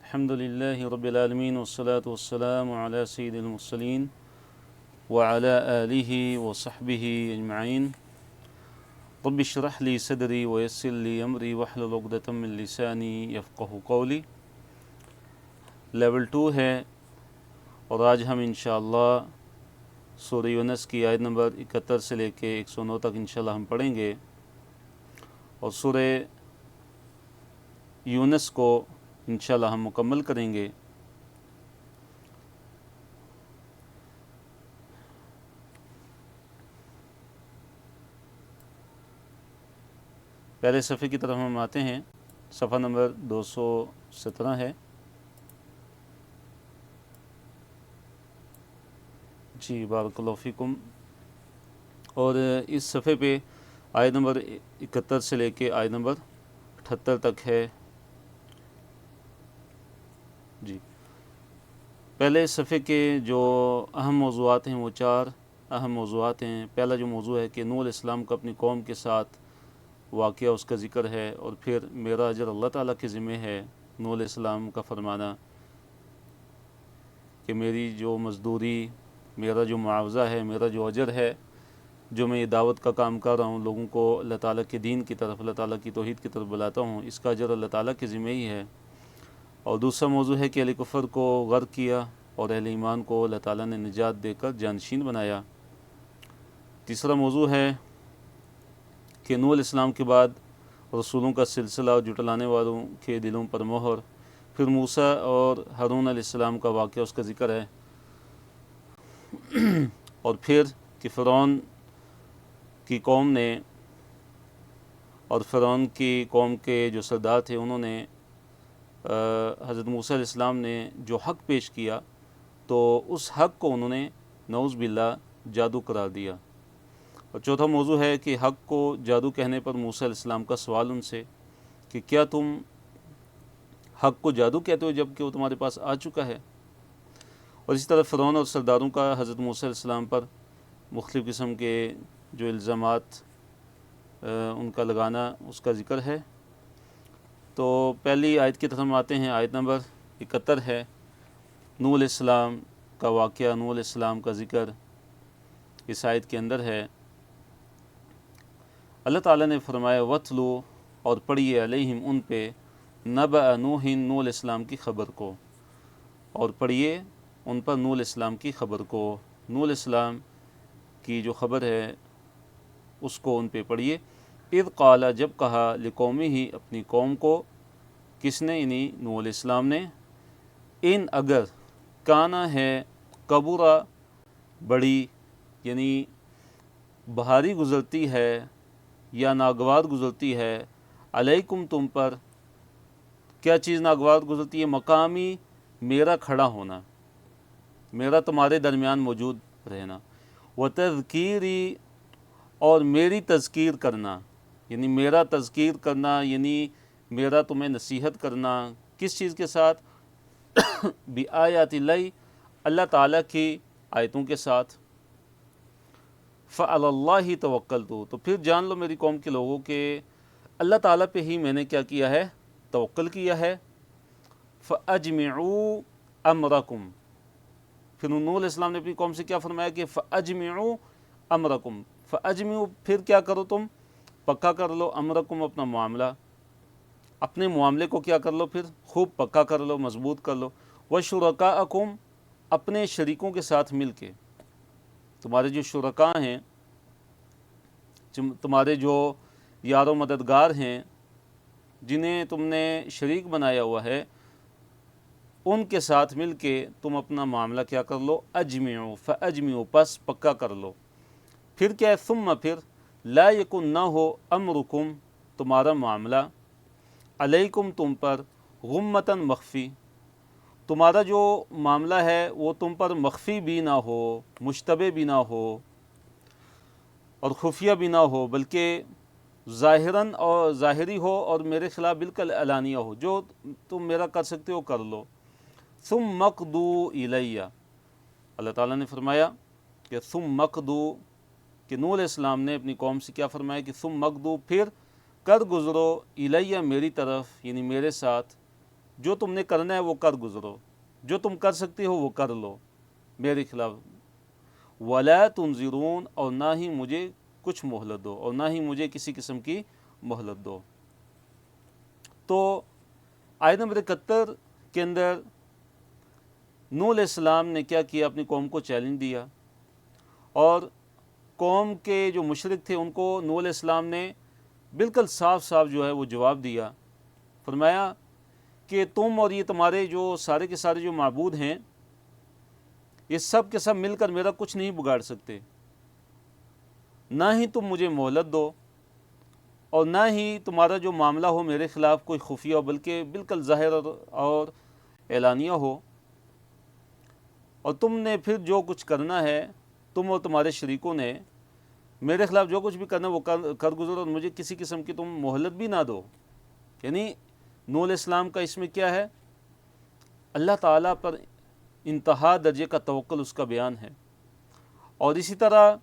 الحمد لله رب العالمين والصلاة والسلام على سيد المرسلين وعلى آله وصحبه أجمعين رب اشرح لي صدري ويسر لي أمري واحلل عقدة من لساني يفقه قولي لیول 2 ہے، اور آج ہم انشاءاللہ سورہ یونس کی آیت نمبر 71 سے لے کے 109 تک انشاءاللہ ہم پڑھیں گے، اور سورہ یونس کو انشاءاللہ ہم مکمل کریں گے۔ پہلے صفحے کی طرف ہم آتے ہیں، صفحہ نمبر 217 ہے۔ جی بارک اللہ فیکم۔ اور اس صفحے پہ آیت نمبر 71 سے لے کے آیت نمبر 78 تک ہے۔ جی پہلے اس صفحے کے جو اہم موضوعات ہیں وہ 4 اہم موضوعات ہیں۔ پہلا جو موضوع ہے کہ نوح علیہ السلام کا اپنی قوم کے ساتھ واقعہ، اس کا ذکر ہے، اور پھر میرا اجر اللہ تعالیٰ کے ذمہ ہے۔ نوح علیہ السلام کا فرمانا کہ میری جو مزدوری، میرا جو معاوضہ ہے، میرا جو اجر ہے، جو میں یہ دعوت کا کام کر رہا ہوں، لوگوں کو اللہ تعالیٰ کے دین کی طرف، اللہ تعالیٰ کی توحید کی طرف بلاتا ہوں، اس کا اجر اللہ تعالیٰ کے ذمہ ہی ہے۔ اور دوسرا موضوع ہے کہ اہل کفر کو غرق کیا اور اہل ایمان کو اللہ تعالیٰ نے نجات دے کر جانشین بنایا۔ تیسرا موضوع ہے کہ نوح علیہ السلام کے بعد رسولوں کا سلسلہ اور جھٹلانے والوں کے دلوں پر مہر، پھر موسیٰ اور ہارون علیہ السلام کا واقعہ، اس کا ذکر ہے، اور پھر کہ فرعون کی قوم نے اور فرعون کی قوم کے جو سردار تھے، انہوں نے حضرت موسیٰ علیہ السلام نے جو حق پیش کیا تو اس حق کو انہوں نے نعوذ باللہ جادو قرار دیا۔ اور چوتھا موضوع ہے کہ حق کو جادو کہنے پر موسیٰ علیہ السلام کا سوال ان سے کہ کیا تم حق کو جادو کہتے ہو جب کہ وہ تمہارے پاس آ چکا ہے؟ اور اسی طرح فرعون اور سرداروں کا حضرت موسیٰ علیہ السلام پر مختلف قسم کے جو الزامات ان کا لگانا، اس کا ذکر ہے۔ تو پہلی آیت کی طرف ہم آتے ہیں، آیت نمبر 71 ہے، نوح علیہ السلام کا واقعہ، نوح علیہ السلام کا ذکر اس آیت کے اندر ہے۔ اللہ تعالیٰ نے فرمایا وَاتْلُو، اور پڑھیے علیہم ان پہ، نَبَأَ نوح، نوح علیہ السلام کی خبر کو، اور پڑھیے ان پر نوح علیہ السلام کی خبر کو۔ نوح علیہ السلام کی جو خبر ہے اس کو ان پہ پڑھیے۔ اذ قال، جب کہا، لقومہ، اپنی قوم کو، کس نے؟ یعنی نوح علیہ السلام نے، ان اگر، کانا ہے، کبرا، بڑی، یعنی بھاری گزرتی ہے یا ناگوار گزرتی ہے، علیکم، تم پر، کیا چیز ناگوار گزرتی ہے؟ مقامی، میرا کھڑا ہونا، میرا تمہارے درمیان موجود رہنا، وتذکیری، اور میری تذکیر کرنا، یعنی میرا تذکیر کرنا، یعنی میرا تمہیں نصیحت کرنا، کس چیز کے ساتھ؟ بآیات اللہ، اللہ تعالیٰ کی آیتوں کے ساتھ۔ فعلی اللہ توکلت، تو پھر جان لو میری قوم کے لوگوں کہ اللہ تعالیٰ پہ ہی میں نے کیا کیا ہے؟ توکل کیا ہے۔ فاجمعوا امرکم، پھر نوح علیہ السلام نے اپنی قوم سے کیا فرمایا کہ فاجمعوا امرکم، فاجمعوا، پھر کیا کرو تم؟ پکا کر لو، امرکم، اپنا معاملہ، اپنے معاملے کو کیا کر لو؟ پھر خوب پکا کر لو، مضبوط کر لو۔ وشرکاءکم، اپنے شریکوں کے ساتھ مل کے، تمہارے جو شرکاء ہیں، تمہارے جو یار و مددگار ہیں، جنہیں تم نے شریک بنایا ہوا ہے، ان کے ساتھ مل کے تم اپنا معاملہ کیا کر لو؟ اجمعوا، فاجمعوا، پس پکا کر لو۔ پھر کیا ہے؟ ثم، پھر، لا یکن، نہ ہو، امرکم، تمہارا معاملہ، علیکم، تم پر، غمتاً، مخفی، تمہارا جو معاملہ ہے وہ تم پر مخفی بھی نہ ہو، مشتبہ بھی نہ ہو، اور خفیہ بھی نہ ہو، بلکہ ظاہراً اور ظاہری ہو، اور میرے خلاف بالکل علانیہ ہو، جو تم میرا کر سکتے ہو کر لو۔ ثم اقضوا الیہ، اللہ تعالیٰ نے فرمایا کہ ثم اقضوا، کہ نوح علیہ السلام نے اپنی قوم سے کیا فرمایا کہ ثم اقضوا، پھر کر گزرو، الیہ، میری طرف، یعنی میرے ساتھ، جو تم نے کرنا ہے وہ کر گزرو، جو تم کر سکتے ہو وہ کر لو میرے خلاف، ولا تنظرون، اور نہ ہی مجھے کچھ مہلت دو، اور نہ ہی مجھے کسی قسم کی مہلت دو۔ تو آیت نمبر 71 کے اندر نوح علیہ السلام نے کیا کیا، اپنی قوم کو چیلنج دیا، اور قوم کے جو مشرک تھے ان کو نوح علیہ السلام نے بالکل صاف صاف جو ہے وہ جواب دیا، فرمایا کہ تم اور یہ تمہارے جو سارے کے سارے جو معبود ہیں یہ سب کے سب مل کر میرا کچھ نہیں بگاڑ سکتے، نہ ہی تم مجھے مہلت دو اور نہ ہی تمہارا جو معاملہ ہو میرے خلاف کوئی خفیہ ہو، بلکہ بالکل ظاہر اور اعلانیہ ہو، اور تم نے پھر جو کچھ کرنا ہے، تم اور تمہارے شریکوں نے میرے خلاف جو کچھ بھی کرنا ہے وہ کر گزرو، اور مجھے کسی قسم کی تم مہلت بھی نہ دو۔ یعنی نوح علیہ السلام کا اس میں کیا ہے، اللہ تعالیٰ پر انتہا درجے کا توکل اس کا بیان ہے، اور اسی طرح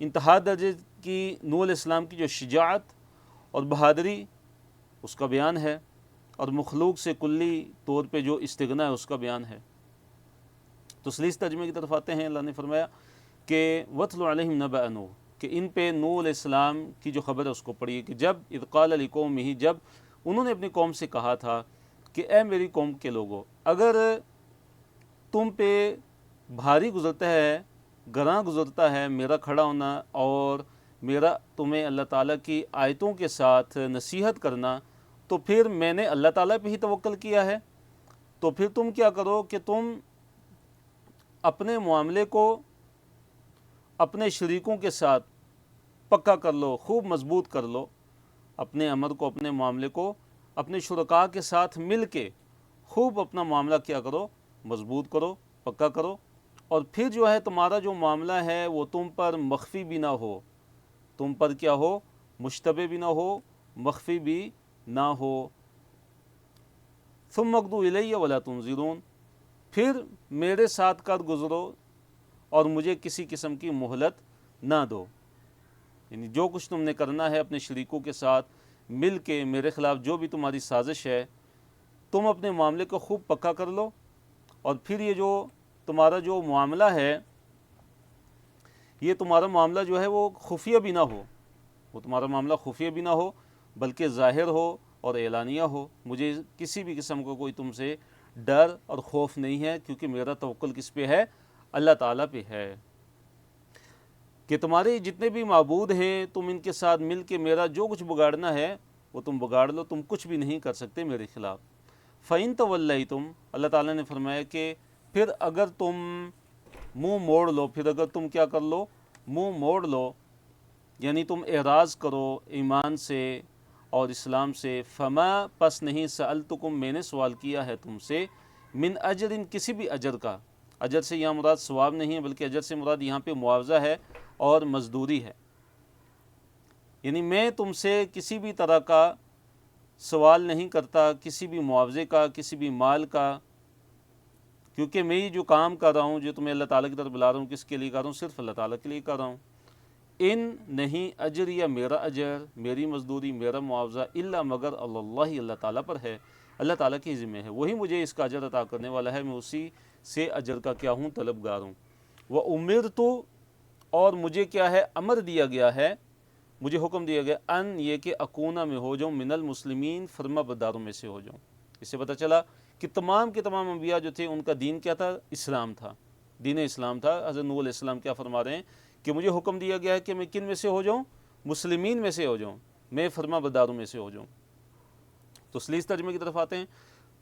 انتہا درجے کی نوح علیہ السلام کی جو شجاعت اور بہادری اس کا بیان ہے، اور مخلوق سے کلی طور پہ جو استغنا ہے اس کا بیان ہے۔ تو سلیس ترجمے کی طرف آتے ہیں، اللہ نے فرمایا کہ وَاتْلُ عَلَيْهِمْ نَبَأَ نُوح، کہ ان پہ نوح علیہ السلام کی جو خبر ہے اس کو پڑھیے، کہ جب اذ قال لقومہ، جب انہوں نے اپنی قوم سے کہا تھا کہ اے میری قوم کے لوگوں، اگر تم پہ بھاری گزرتا ہے، گراں گزرتا ہے میرا کھڑا ہونا اور میرا تمہیں اللہ تعالیٰ کی آیتوں کے ساتھ نصیحت کرنا، تو پھر میں نے اللہ تعالیٰ پہ ہی توکل کیا ہے، تو پھر تم کیا کرو کہ تم اپنے معاملے کو اپنے شریکوں کے ساتھ پکا کر لو، خوب مضبوط کر لو، اپنے امر کو، اپنے معاملے کو اپنے شرکاء کے ساتھ مل کے خوب اپنا معاملہ کیا کرو، مضبوط کرو، پکا کرو، اور پھر جو ہے تمہارا جو معاملہ ہے وہ تم پر مخفی بھی نہ ہو، تم پر کیا ہو، مشتبہ بھی نہ ہو، مخفی بھی نہ ہو۔ ثم اقضوا الی ولا تنظرون، پھر میرے ساتھ کر گزرو اور مجھے کسی قسم کی مہلت نہ دو۔ یعنی جو کچھ تم نے کرنا ہے اپنے شریکوں کے ساتھ مل کے میرے خلاف جو بھی تمہاری سازش ہے، تم اپنے معاملے کو خوب پکا کر لو، اور پھر یہ جو تمہارا جو معاملہ ہے، یہ تمہارا معاملہ جو ہے وہ خفیہ بھی نہ ہو، وہ تمہارا معاملہ خفیہ بھی نہ ہو بلکہ ظاہر ہو اور اعلانیہ ہو۔ مجھے کسی بھی قسم کا کوئی تم سے ڈر اور خوف نہیں ہے، کیونکہ میرا توکل کس پہ ہے، اللہ تعالیٰ پہ ہے، کہ تمہارے جتنے بھی معبود ہیں تم ان کے ساتھ مل کے میرا جو کچھ بگاڑنا ہے وہ تم بگاڑ لو، تم کچھ بھی نہیں کر سکتے میرے خلاف۔ فَإِن تَوَلَّيْتُمْ، اللہ تعالیٰ نے فرمایا کہ پھر اگر تم منہ موڑ لو، پھر اگر تم کیا کر لو، منہ موڑ لو، یعنی تم اعراض کرو ایمان سے اور اسلام سے، فما، پس نہیں، سألتکم، میں نے سوال کیا ہے تم سے، من اجر، کسی بھی اجر کا، اجر سے یہاں مراد ثواب نہیں ہے بلکہ اجر سے مراد یہاں پہ معاوضہ ہے اور مزدوری ہے، یعنی میں تم سے کسی بھی طرح کا سوال نہیں کرتا، کسی بھی معاوضے کا، کسی بھی مال کا، کیونکہ میں یہ جو کام کر رہا ہوں، جو تمہیں اللہ تعالیٰ کی طرف بلا رہا ہوں، کس کے لیے کر رہا ہوں، صرف اللہ تعالیٰ کے لیے کر رہا ہوں۔ ان نہیں، اجر یا میرا اجر، میری مزدوری، میرا معاوضہ، الا مگر اللہ تعالیٰ پر ہے، اللہ تعالیٰ کی ذمہ ہے، وہی مجھے اس کا اجر عطا کرنے والا ہے، میں اسی سے اجر کا کیا ہوں، طلبگار ہوں۔ وَأُمِرْتُ، اور مجھے کیا ہے، امر دیا گیا ہے، مجھے حکم دیا گیا، ان، یہ کہ اکونا، میں ہو جاؤں، من المسلمین، فرما برداروں میں سے ہو جاؤں۔ اس سے پتہ چلا کہ تمام کے تمام انبیاء جو تھے ان کا دین کیا تھا، اسلام تھا، دین اسلام تھا۔ حضرت نوح علیہ السلام کیا فرما رہے ہیں کہ مجھے حکم دیا گیا ہے کہ میں کن میں سے ہو جاؤں، مسلمین میں سے ہو جاؤں، میں فرما برداروں میں سے ہو جاؤں۔ تو سلیس ترجمے کی طرف آتے ہیں،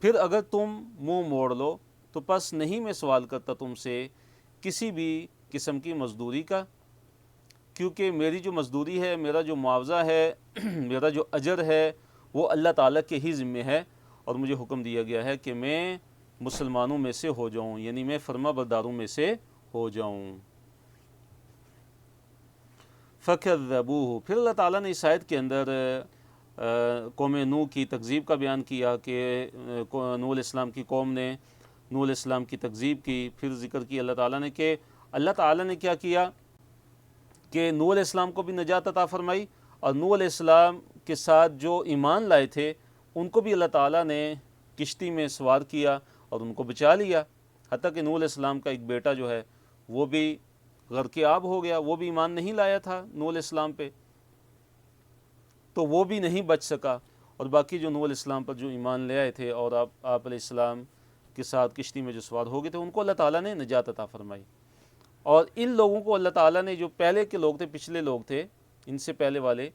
پھر اگر تم منہ موڑ لو تو پس نہیں میں سوال کرتا تم سے کسی بھی قسم کی مزدوری کا، کیونکہ میری جو مزدوری ہے، میرا جو معاوضہ ہے، میرا جو اجر ہے، وہ اللہ تعالیٰ کے ہی ذمہ ہے، اور مجھے حکم دیا گیا ہے کہ میں مسلمانوں میں سے ہو جاؤں، یعنی میں فرما برداروں میں سے ہو جاؤں۔ فَكَذَّبُوهُ، پھر اللہ تعالیٰ نے اس آیت کے اندر قوم نوح کی تکذیب کا بیان کیا کہ نوح علیہ السلام کی قوم نے نوح علیہ السلام کی تکذیب کی۔ پھر ذکر کی اللہ تعالیٰ نے کہ اللہ تعالیٰ نے کیا کیا کہ نوح علیہ السلام کو بھی نجات عطا فرمائی، اور نوح علیہ السلام کے ساتھ جو ایمان لائے تھے ان کو بھی اللہ تعالیٰ نے کشتی میں سوار کیا اور ان کو بچا لیا، حتیٰ کہ نوح علیہ السلام کا ایک بیٹا جو ہے وہ بھی غرق آب ہو گیا، وہ بھی ایمان نہیں لایا تھا نوح علیہ السلام پہ، تو وہ بھی نہیں بچ سکا، اور باقی جو نوح علیہ السلام پر جو ایمان لے آئے تھے اور آپ علیہ السلام کے ساتھ کشتی میں جو سوار ہو گئے تھے ان کو اللہ تعالیٰ نے نجات عطا فرمائی۔ اور ان لوگوں کو اللہ تعالیٰ نے، جو پہلے کے لوگ تھے، پچھلے لوگ تھے ان سے پہلے والے،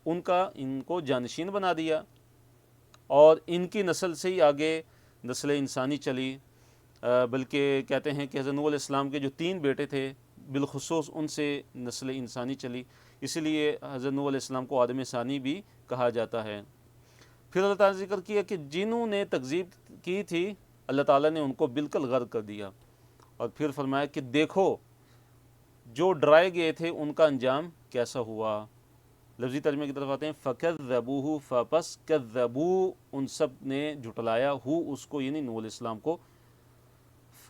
ان کو جانشین بنا دیا، اور ان کی نسل سے ہی آگے نسل انسانی چلی، بلکہ کہتے ہیں کہ حضرت نوح علیہ السلام کے جو 3 بیٹے تھے بالخصوص ان سے نسل انسانی چلی، اسی لیے حضرت نوح علیہ السلام کو آدم ثانی بھی کہا جاتا ہے۔ پھر اللہ تعالیٰ نے ذکر کیا کہ جنہوں نے تکذیب کی تھی اللہ تعالیٰ نے ان کو بالکل غرق کر دیا، اور پھر فرمایا کہ دیکھو جو ڈرائے گئے تھے ان کا انجام کیسا ہوا۔ لفظی ترجمے کی طرف آتے ہیں، فَكَذَّبُوهُ فَپَس كَذَّبُوا، ان سب نے جھٹلایا، ہو اس کو یعنی نوح علیہ السلام کو،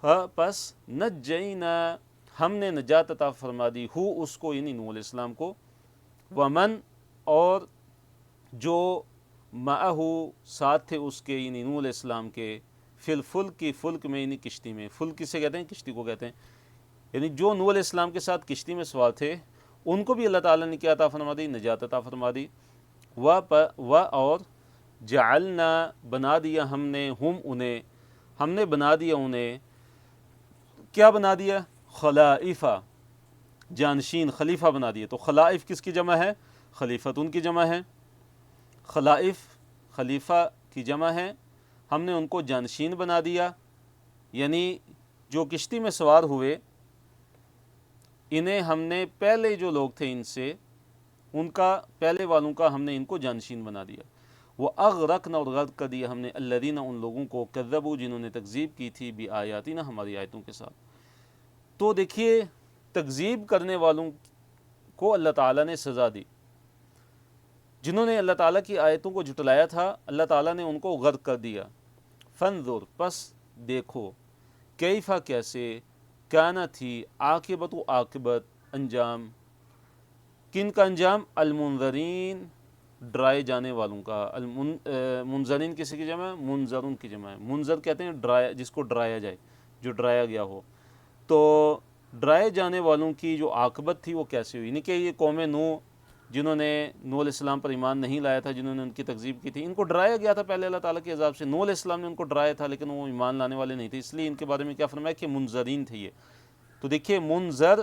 فَپس نَجَّيْنَا، ہم نے نجات عطا فرما دی، ہو اس کو یعنی نوح علیہ السلام کو، وَمَن، اور جو معہو ساتھ تھے اس کے یعنی نوح علیہ السلام کے، فی الفلک، فلک میں یعنی کشتی میں، فلک کسے کہتے ہیں؟ کشتی کو کہتے ہیں، یعنی جو نوح علیہ السلام کے ساتھ کشتی میں سوار تھے ان کو بھی اللہ تعالیٰ نے کیا عطا فرما دی؟ نجات عطا فرما دی۔ اور جعلنا، بنا دیا ہم نے، انہیں، ہم نے بنا دیا انہیں، کیا بنا دیا؟ خلائفہ، جانشین، خلیفہ بنا دیے۔ تو خلائف کس کی جمع ہے؟ خلیفتن کی جمع ہے، خلائف خلیفہ کی جمع ہے، ہم نے ان کو جانشین بنا دیا، یعنی جو کشتی میں سوار ہوئے انہیں ہم نے، پہلے جو لوگ تھے ان سے، ان کا، پہلے والوں کا ہم نے ان کو جانشین بنا دیا۔ وہ اغرقنا، اور غرق کر دیا ہم نے، الذین، ان لوگوں کو، کذبوا، جنہوں نے تکذیب کی تھی، بآیاتنا، ہماری آیتوں کے ساتھ۔ تو دیکھیے تکذیب کرنے والوں کو اللہ تعالیٰ نے سزا دی، جنہوں نے اللہ تعالیٰ کی آیتوں کو جھٹلایا تھا اللہ تعالیٰ نے ان کو غرق کر دیا۔ فانظر، پس دیکھو، کیفا، کیسے، کانا تھی، عاقبت، عاقبت، انجام، کن کا انجام؟ المنذرین، ڈرائے جانے والوں کا۔ منذرین کسی کی جمع ہے؟ منذرون کی جمع ہے۔ منذر کہتے ہیں ڈرایا، جس کو ڈرایا جائے، جو ڈرایا گیا ہو۔ تو ڈرائے جانے والوں کی جو عاقبت تھی وہ کیسے ہوئی؟ یعنی کہ یہ قوم نوح، جنہوں نے نوح علیہ السلام پر ایمان نہیں لایا تھا، جنہوں نے ان کی تکذیب کی تھی، ان کو ڈرایا گیا تھا پہلے اللہ تعالیٰ کے عذاب سے۔ نوح علیہ السلام نے ان کو ڈرایا تھا لیکن وہ ایمان لانے والے نہیں تھے، اس لیے ان کے بارے میں کیا فرمایا کہ منذرین تھے یہ۔ تو دیکھیے منذر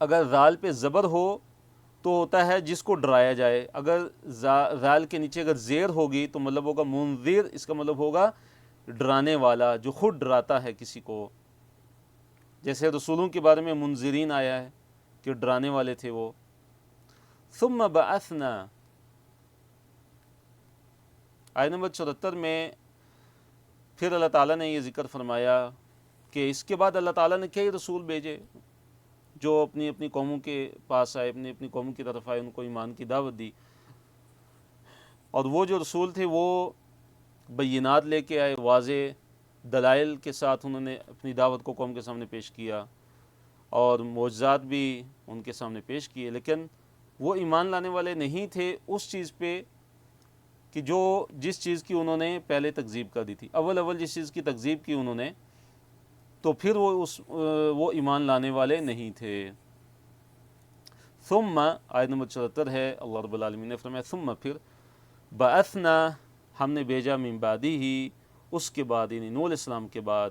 اگر ذال پہ زبر ہو تو ہوتا ہے جس کو ڈرایا جائے، اگر ذال کے نیچے اگر زیر ہوگی تو مطلب ہوگا منذر، اس کا مطلب ہوگا ڈرانے والا، جو خود ڈراتا ہے کسی کو۔ جیسے رسولوں کے بارے میں منذرین آیا ہے کہ ڈرانے والے تھے وہ۔ ثم بعثنا، آیت نمبر 74 میں پھر اللہ تعالیٰ نے یہ ذکر فرمایا کہ اس کے بعد اللہ تعالیٰ نے کئی رسول بھیجے جو اپنی اپنی قوموں کے پاس آئے، اپنی قوموں کی طرف آئے، ان کو ایمان کی دعوت دی، اور وہ جو رسول تھے وہ بینات لے کے آئے، واضح دلائل کے ساتھ انہوں نے اپنی دعوت کو قوم کے سامنے پیش کیا، اور معجزات بھی ان کے سامنے پیش کیے، لیکن وہ ایمان لانے والے نہیں تھے اس چیز پہ کہ جس چیز کی انہوں نے پہلے تکذیب کر دی تھی۔ اول جس چیز کی تکذیب کی انہوں نے، تو پھر وہ ایمان لانے والے نہیں تھے۔ ثم، آیت نمبر 74 ہے، اللہ رب العالمین نے فرمایا ثم، پھر، بعثنا، ہم نے بھیجا، من بعدی ہی، اس کے بعد یعنی نوح علیہ السلام کے بعد،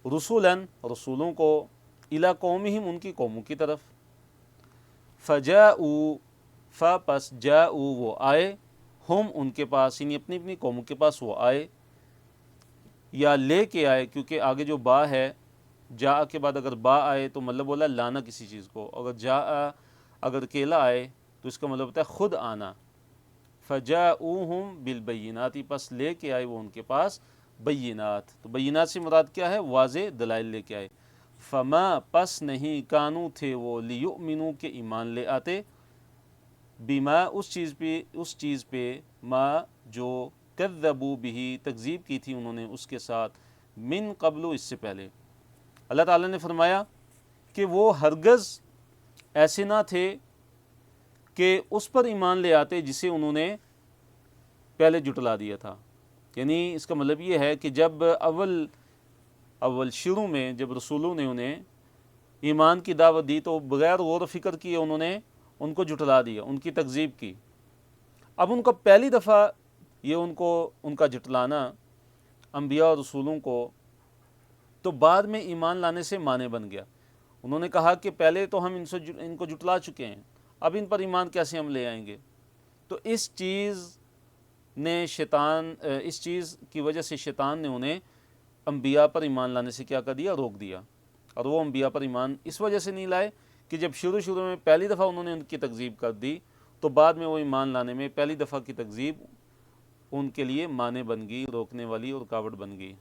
رسولاً، رسولوں کو، الی قومہم، ان کی قوموں کی طرف، فجاؤ، پس جاؤ، وہ آئے، ہم، ان کے پاس، یعنی اپنی اپنی قوموں کے پاس وہ آئے، یا لے کے آئے، کیونکہ آگے جو با ہے، جا کے بعد اگر با آئے تو مطلب بولا لانا کسی چیز کو، اگر اکیلا آئے تو اس کا مطلب ہوتا ہے خود آنا۔ فجاؤہم بالبینات، پس لے کے آئے وہ ان کے پاس بینات، تو بینات سے مراد کیا ہے؟ واضح دلائل لے کے آئے۔ فما، پس نہیں، کانو، تھے وہ، لیؤمنو، کے ایمان لے آتے، بما، اس چیز پہ، ما، جو، کذبوا بہ، تکذیب کی تھی انہوں نے اس کے ساتھ، من قبل، اس سے پہلے۔ اللہ تعالیٰ نے فرمایا کہ وہ ہرگز ایسے نہ تھے کہ اس پر ایمان لے آتے جسے انہوں نے پہلے جھٹلا دیا تھا۔ یعنی اس کا مطلب یہ ہے کہ جب اول شروع میں جب رسولوں نے انہیں ایمان کی دعوت دی تو بغیر غور و فکر کیے انہوں نے ان کو جھٹلا دیا، ان کی تکذیب کی۔ اب ان کا پہلی دفعہ یہ ان کا جھٹلانا انبیاء اور رسولوں کو تو بعد میں ایمان لانے سے مانع بن گیا۔ انہوں نے کہا کہ پہلے تو ہم ان کو جھٹلا چکے ہیں، اب ان پر ایمان کیسے ہم لے آئیں گے؟ تو اس چیز کی وجہ سے شیطان نے انہیں انبیاء پر ایمان لانے سے کیا کر دیا؟ روک دیا۔ اور وہ انبیاء پر ایمان اس وجہ سے نہیں لائے کہ جب شروع میں پہلی دفعہ انہوں نے ان کی تکذیب کر دی تو بعد میں وہ ایمان لانے میں پہلی دفعہ کی تکذیب ان کے لیے مانع بن گئی، روکنے والی اور رکاوٹ بن گئی۔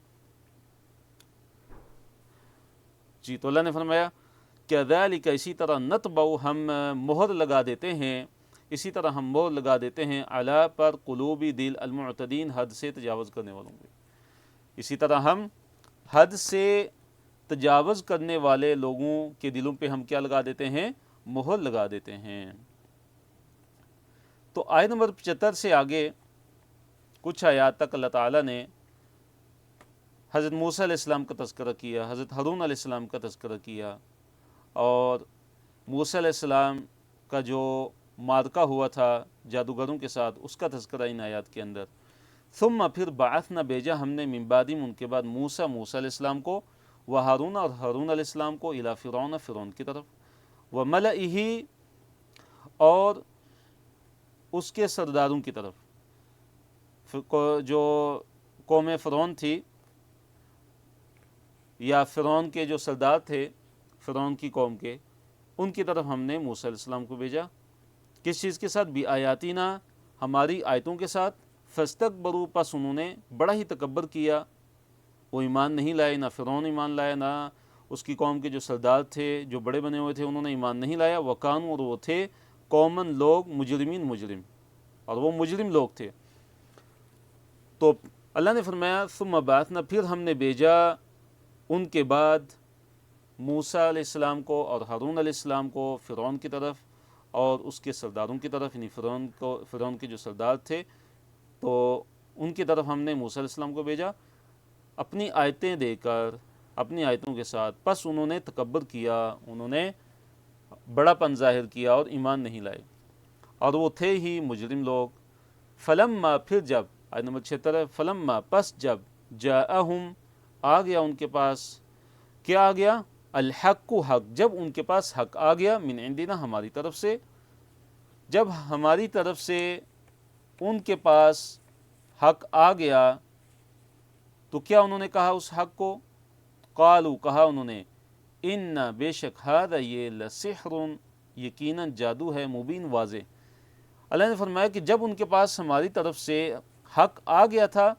جی تو اللہ نے فرمایا کہ ذالک، اسی طرح نطبع، ہم مہر لگا دیتے ہیں، اسی طرح ہم مہر لگا دیتے ہیں علی پر قلوبی دل المعتدین، حد سے تجاوز کرنے والوں کے۔ اسی طرح ہم حد سے تجاوز کرنے والے لوگوں کے دلوں پہ ہم کیا لگا دیتے ہیں؟ مہر لگا دیتے ہیں۔ تو آیت نمبر 75 سے آگے کچھ آیات تک اللہ تعالیٰ نے حضرت موسیٰ علیہ السلام کا تذکرہ کیا، حضرت ہارون علیہ السلام کا تذکرہ کیا، اور موسیٰ علیہ السلام کا جو معرکہ ہوا تھا جادوگروں کے ساتھ اس کا تذکرہ ان آیات کے اندر۔ ثم پھر بعثنا، بھیجا ہم نے، من بعدہم، ان کے بعد، موسیٰ علیہ السلام کو، وہارون، اور ہارون علیہ السلام کو، الی فرعون، فرعون کی طرف، وملئہ، اور اس کے سرداروں کی طرف، جو قوم فرعون تھی یا فرعون کے جو سردار تھے فرعون کی قوم کے، ان کی طرف ہم نے موسیٰ علیہ السلام کو بھیجا۔ کس چیز کے ساتھ؟ بآیاتنا، ہماری آیتوں کے ساتھ، فاستکبروا، پس انہوں نے بڑا ہی تکبر کیا، وہ ایمان نہیں لائے، نہ فرعون ایمان لایا، نہ اس کی قوم کے جو سردار تھے جو بڑے بنے ہوئے تھے انہوں نے ایمان نہیں لایا، وکانوا، اور وہ تھے، قومن، لوگ، مجرمین، مجرم، اور وہ مجرم لوگ تھے۔ تو اللہ نے فرمایا ثم بعثنا، پھر ہم نے بھیجا ان کے بعد موسیٰ علیہ السلام کو اور ہارون علیہ السلام کو فرعون کی طرف اور اس کے سرداروں کی طرف، یعنی فرعون کے جو سردار تھے تو ان کی طرف ہم نے موسیٰ علیہ السلام کو بھیجا اپنی آیتیں دے کر، اپنی آیتوں کے ساتھ۔ پس انہوں نے تکبر کیا، انہوں نے بڑا پن ظاہر کیا اور ایمان نہیں لائے، اور وہ تھے ہی مجرم لوگ۔ فلما، پھر جب، آیت نمبر 76 ہے، فلما، پس جب، جاءہم، آ گیا ان کے پاس، کیا آ گیا؟ الحق، حق، جب ان کے پاس حق آ گیا، من عندنا، ہماری طرف سے، جب ہماری طرف سے ان کے پاس حق آ گیا تو کیا انہوں نے کہا اس حق کو؟ قالوا، کہا انہوں نے، ان، بے شک، ھذا، یہ، لسحر، یقیناً جادو ہے، مبین، واضح۔ اللہ نے فرمایا کہ جب ان کے پاس ہماری طرف سے حق آ گیا تھا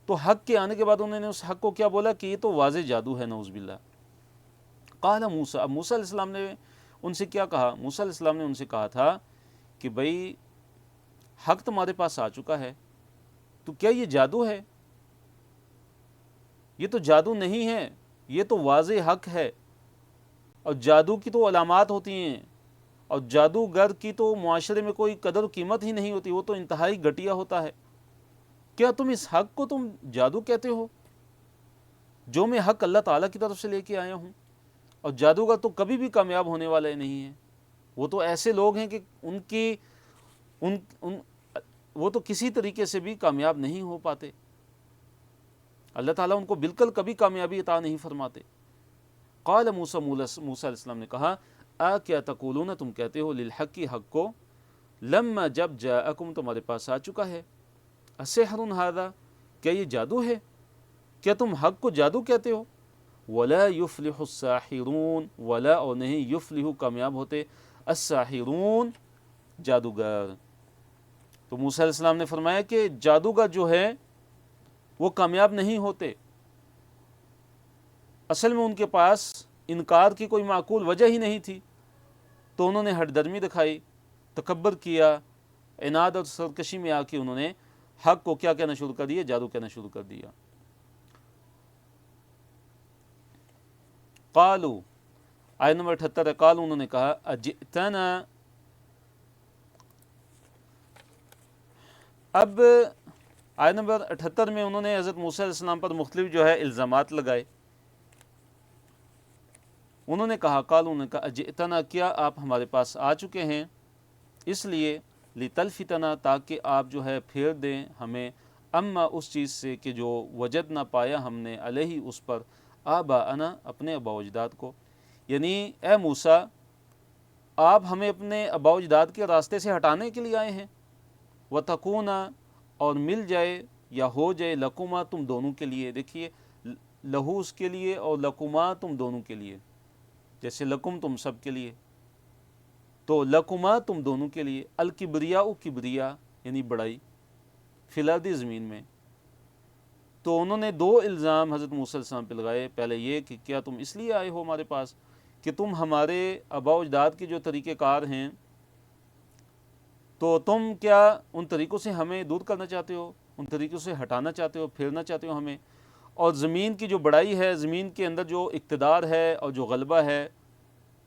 تو حق کے آنے کے بعد انہوں نے اس حق کو کیا بولا کہ یہ تو واضح جادو ہے، نعوذ باللہ۔ قال موسیٰ، اب موسیٰ علیہ السلام نے ان سے کیا کہا؟ موسیٰ علیہ السلام نے ان سے کہا تھا کہ بھئی حق تمہارے پاس آ چکا ہے تو کیا یہ جادو ہے؟ یہ تو جادو نہیں ہے، یہ تو واضح حق ہے، اور جادو کی تو علامات ہوتی ہیں، اور جادوگر کی تو معاشرے میں کوئی قدر و قیمت ہی نہیں ہوتی، وہ تو انتہائی گھٹیا ہوتا ہے۔ کیا تم اس حق کو تم جادو کہتے ہو جو میں حق اللہ تعالیٰ کی طرف سے لے کے آیا ہوں؟ اور جادوگر تو کبھی بھی کامیاب ہونے والے نہیں ہیں، وہ تو ایسے لوگ ہیں کہ وہ تو کسی طریقے سے بھی کامیاب نہیں ہو پاتے، اللہ تعالیٰ ان کو بالکل کبھی کامیابی عطا نہیں فرماتے۔ قال موسیٰ، موسیٰ علیہ السلام نے کہا، کیا تقولون، تم کہتے ہو، للحق، حق کو، لما، جب، جاءکم، تمہارے پاس آ چکا ہے، اسحر ھذا، کیا یہ جادو ہے؟ کیا تم حق کو جادو کہتے ہو؟ ولا یفلح الساحرون، ولا، اور نہیں، یفلح، کامیاب ہوتے، الساحرون، جادوگر۔ تو موسیٰ علیہ السلام نے فرمایا کہ جادوگر جو ہے وہ کامیاب نہیں ہوتے، اصل میں ان کے پاس انکار کی کوئی معقول وجہ ہی نہیں تھی، تو انہوں نے ہٹ درمی دکھائی، تکبر کیا، عناد اور سرکشی میں آ کے انہوں نے حق کو کیا کہنا شروع کر دیا؟ جادو کہنا شروع کر دیا۔ قالو، آیت نمبر 78 ہے، قالو، انہوں نے کہا، اجئتنا، اب آیت نمبر 78 میں انہوں نے حضرت موسیٰ علیہ السلام پر مختلف جو ہے الزامات لگائے. انہوں نے کہا قالوا، انہوں نے کہا اجئتنا، کیا آپ ہمارے پاس آ چکے ہیں اس لیے لتلفتنا، تاکہ آپ جو ہے پھیر دیں ہمیں، اما اس چیز سے کہ جو وجد نہ پایا ہم نے علیہ اس پر، آباءنا اپنے آباء و اجداد کو. یعنی اے موسیٰ آپ ہمیں اپنے آباء و اجداد کے راستے سے ہٹانے کے لیے آئے ہیں. وتکونا، اور مل جائے یا ہو جائے، لکما تم دونوں کے لیے. دیکھیے لہو اس کے لیے اور لکما تم دونوں کے لیے، جیسے لکم تم سب کے لیے، تو لکما تم دونوں کے لیے. الکبریاء کبریا یعنی بڑائی، فی الارض زمین میں. تو انہوں نے دو الزام حضرت موسیٰ علیہ السلام پہ لگائے. پہلے یہ کہ کیا تم اس لیے آئے ہو ہمارے پاس کہ تم ہمارے آباء و اجداد کے جو طریقہ کار ہیں تو تم کیا ان طریقوں سے ہمیں دور کرنا چاہتے ہو، ان طریقوں سے ہٹانا چاہتے ہو، پھیرنا چاہتے ہو ہمیں. اور زمین کی جو بڑائی ہے، زمین کے اندر جو اقتدار ہے اور جو غلبہ ہے